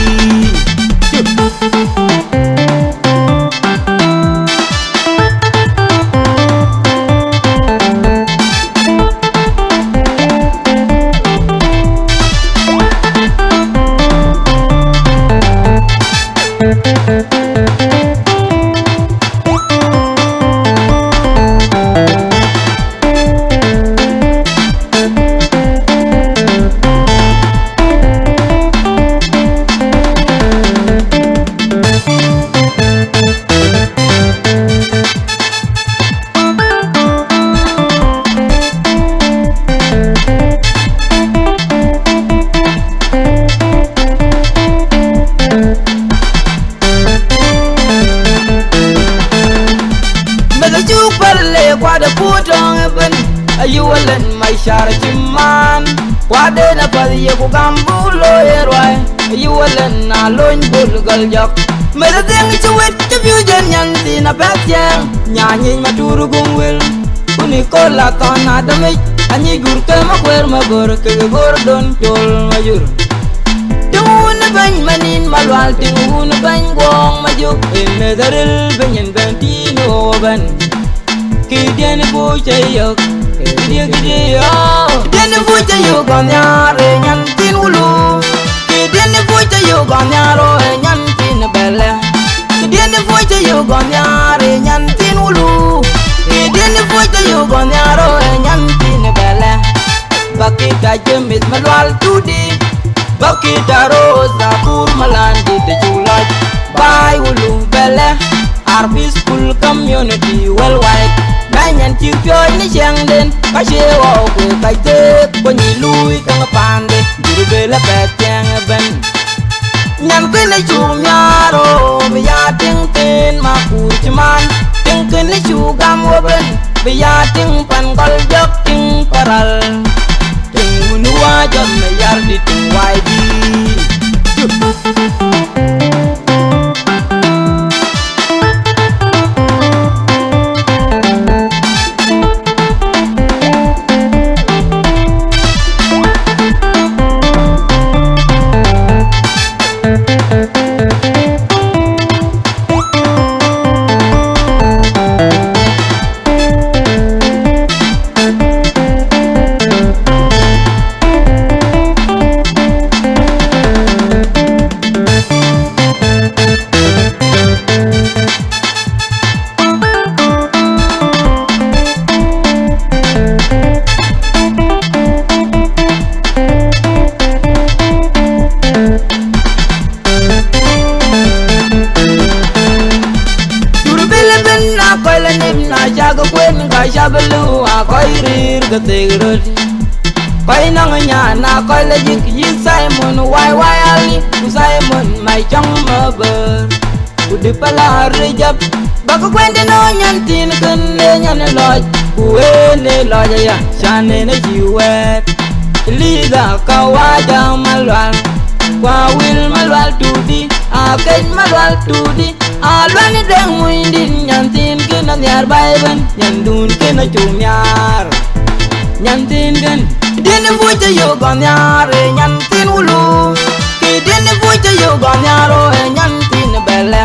Kwa da putong even ayuwalan may shara chiman Wade na padi ye ku gambulo yerwai you walen na loin bul gal jak mera deng chuwet te fusion nyan ti na petyang nyanyi maturu gungwil uni kola ton adamik anyi gur ke makwer mabor ke gor don tol majur tun ban manin malwal tun ban gong majuk medaril benyen bentino ban kidian bu chayok kidia kidia den bu chayok ganyare nyan tin ulu kidian bu chayok ganyaro nyan tin bele kidian bu chayok ganyare nyan tin ulu kidian bu chayok ganyaro nyan tin bele bakita jemit malwal tudi bakita rosa pur malandi de julaj bai ulu bele our peaceful community worldwide nyan chi pyo ni chang den ka che wo ku kai te ko ni lui kang pande duru bele pe chang ben nyan ke na chu nyaro bi ya ting tin ma ku chman ting ke na chu gam wo ben bi ya ting pan gol jok ting paral nuwa jot me yar di ting wai di Jabalu a koi rir ga tegrot koi nang nya na koi le jik yi Simon wai ali Simon mai chong maber udi pala rejab bako kwende no nyan tin kun le nyan loj kuene loj ya chane ne jiwet liga kawaja malwal kwa wil malwal tudi a ken malwal tudi alwani deng muindin nyan tin kun nyar baiben nyan dun kun chumyar nyan tin kun dene fuja yo ganyar nyan tin ulu ki dene fuja yo ganyar nyan tin bele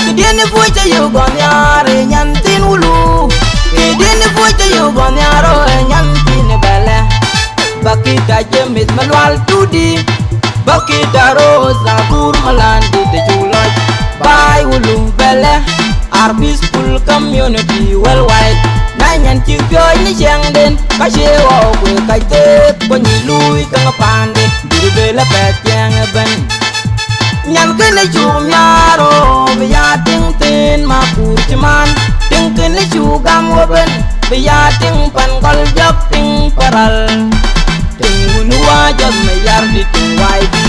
ki dene fuja yo ganyar nyan tin ulu ki dene fuja yo ganyar nyan tin bele bakita jemit malwal tudi bakita rosa pur malandi de julaj bai ulu bele our peaceful community worldwide nyan chi pyo ni chang den ka che wo ku kai te ko ni lui kang pande duru bele pe chang ben nyan ke ne chu nyaro be ya ting tin ma pur chman ting ke ne chu gam wo ben be ya ting pan gol jok ting paral ting nuwa jot me yar di ting wai di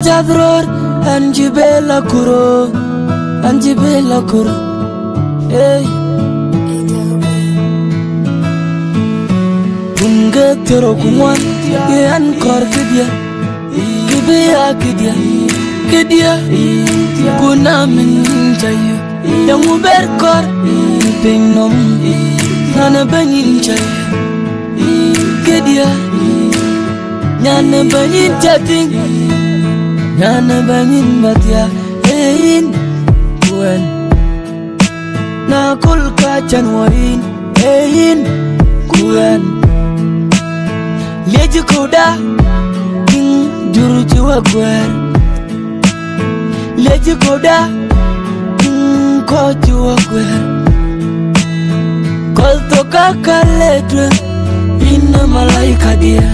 Jadror anjibela kuro hey bunga tero kumwan yan kor kidia kuna min jayu yang uber kor penom nana banyin jayu kidia Nyana banyin chatting, nyana banyin matia, ein kuen. Na kulka chanwain, ein kuen. Leji kuda, king juru jiwa kuen. Leji kuda, king ko jiwa kuen. Kol toka kaledwe, inna malaika dia.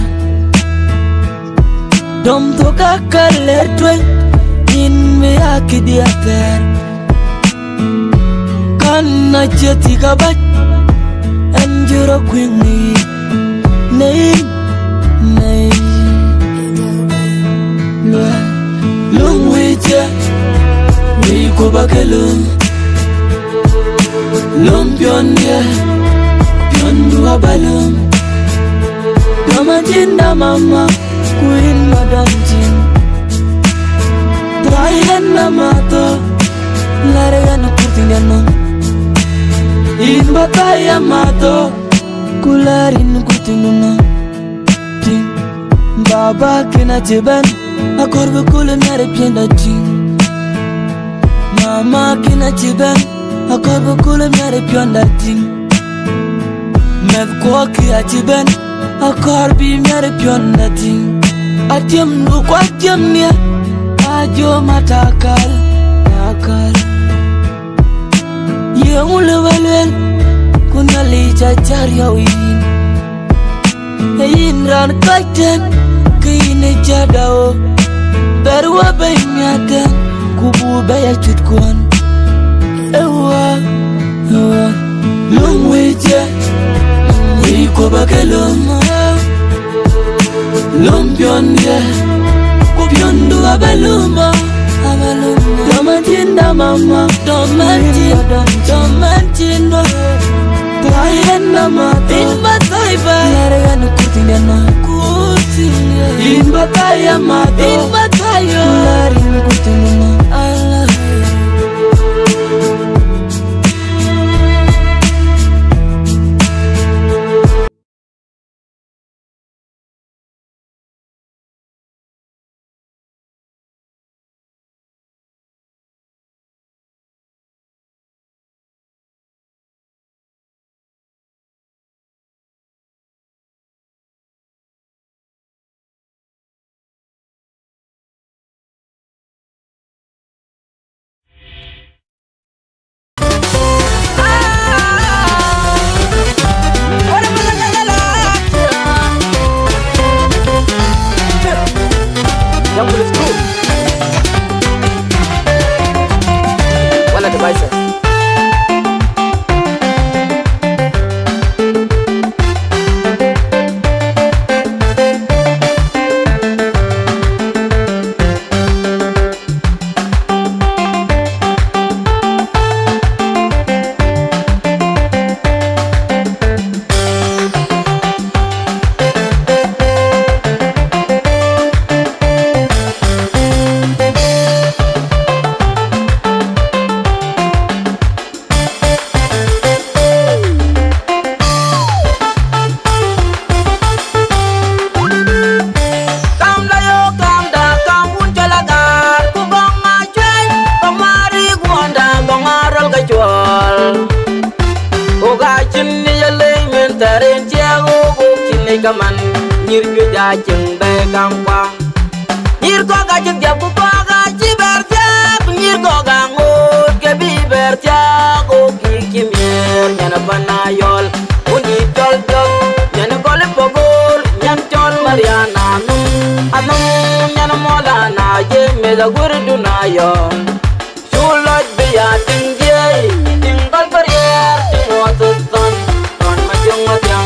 Dom toka kaledwe, in me akidia ter. Kana cheti kabat, anjuro kwingi. Nei, nei. Lung wije, wiko bakelum. Lum pionye, piondu abalum. Doma jinda mama, queen madam jin. Trayan namato, laregan kurtingano. In bataya mato, kularin kurtingano. Jin, baba kena jiban, akorbe kule mere pienda jin. Mama kena jiban, akorbe kule mere pienda jin. Mev koki ajiban, akorbi mere pienda jin. Ajem nu kwa jem nia, ajo matakal, takal. Ye ule walwel, kuna licha charia win. Ein ran kaiten, kine jadao. Berwa bay miaten, kubu baya chutkwan. Ewa, ewa, lung wije, wiko bakelum. Lumpion ye, kupiondu abaluma, abaluma. Domantinda mama, domantinda. Traina mata, in bataiba. Laraganu kutingana, kutinga. In bataya mata, in bataya. Larin kutingana, Allah. Kaman nyir ju ja jeng be kam kwa nyir ko ga jeng ja bu ko ga ji ber ja nyir ko ga ngut ke bi ber ja ko ki kimyer nyana bana yol uni tol tol nyana ko le pogol nyan tol mariana anum nyana mola na je me da gurdu na yo shulot be ya tingje tingal barier tingo ton ma jeng ma jeng.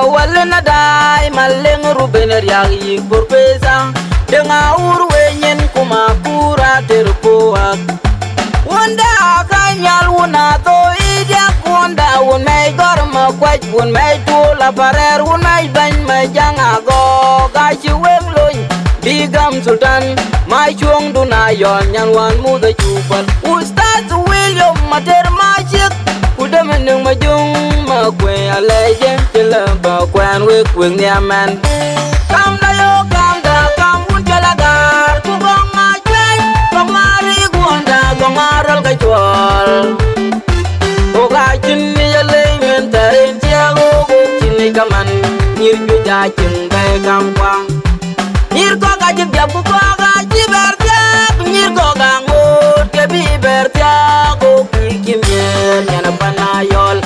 Jawalna dai maleng rubener yagi purpesa denga urwenyen kuma kura terpoak wanda kanyal wuna to idia wanda wun mai gorma kwaj wun mai tula parer wun mai ban mai janga go gachi wengloin bigam sultan mai chuong duna yon nyan wan mu da chupal ustaz William mater majik kuda menung majung ma kwe aleje chela ba kwan we kweng niaman kam da yo kam da kam un jalagar ku gong ma jwen gong mari guanda gong maral ka chwal o ga chin ni yale men tarin tiago ku chin ni kaman nir ju ja chin bai kam kwa nir ko ga jib jab ku ga jiber tiak nir ko ga ngut ke bi ber tiak ku kimyer nyana panayol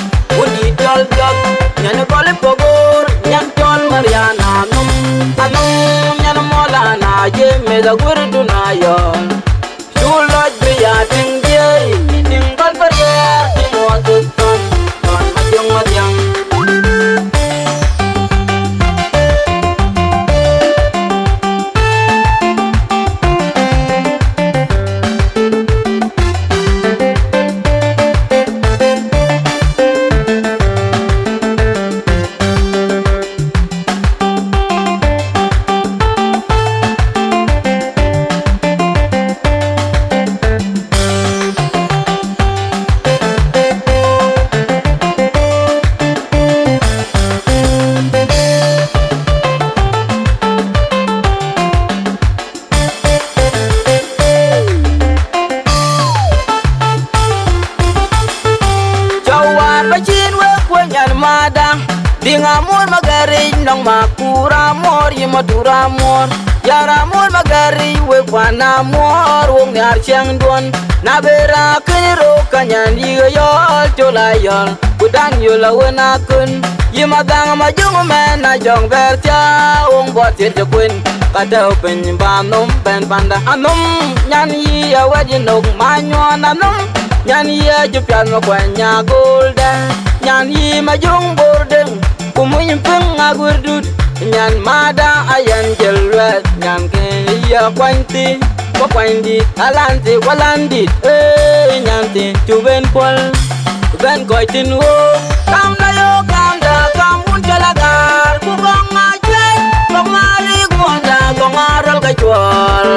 uni tol jok nyana kole pogor nyan tol mariana num anum nyana mola na je me da gurdu na yo chulo biya ting je ting kol perya ting wa ton ton matyang Dingamur magari nong makura mor yimadura mor yara mor magari we kwana mor wong yar chang don na bera kiro kanyan yo jolayol kudan yo lawena kun yimadang majung men na jong bertia wong botir jekwen kata pen banom pen panda anum nyan yi awadi nok manyo nanum nyan yi jupian mo kwanya golden nyan yi majung borden kumuyin ping agurdut nyan mada ayan jelwet nyan ke ya kwanti ko kwandi alanti walandi nyanti tuben pol ben koitin wo kam na yo kam da kam un jalagar ku gong ma jwe ko mari gonda ko maral ka chwal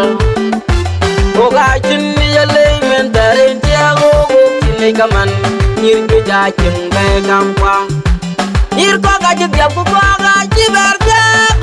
ko ga chin ya le men tarin tiago ko chin kaman nir ju ja chin be kam kwa nir ko ga jib yab ko ga jiber jak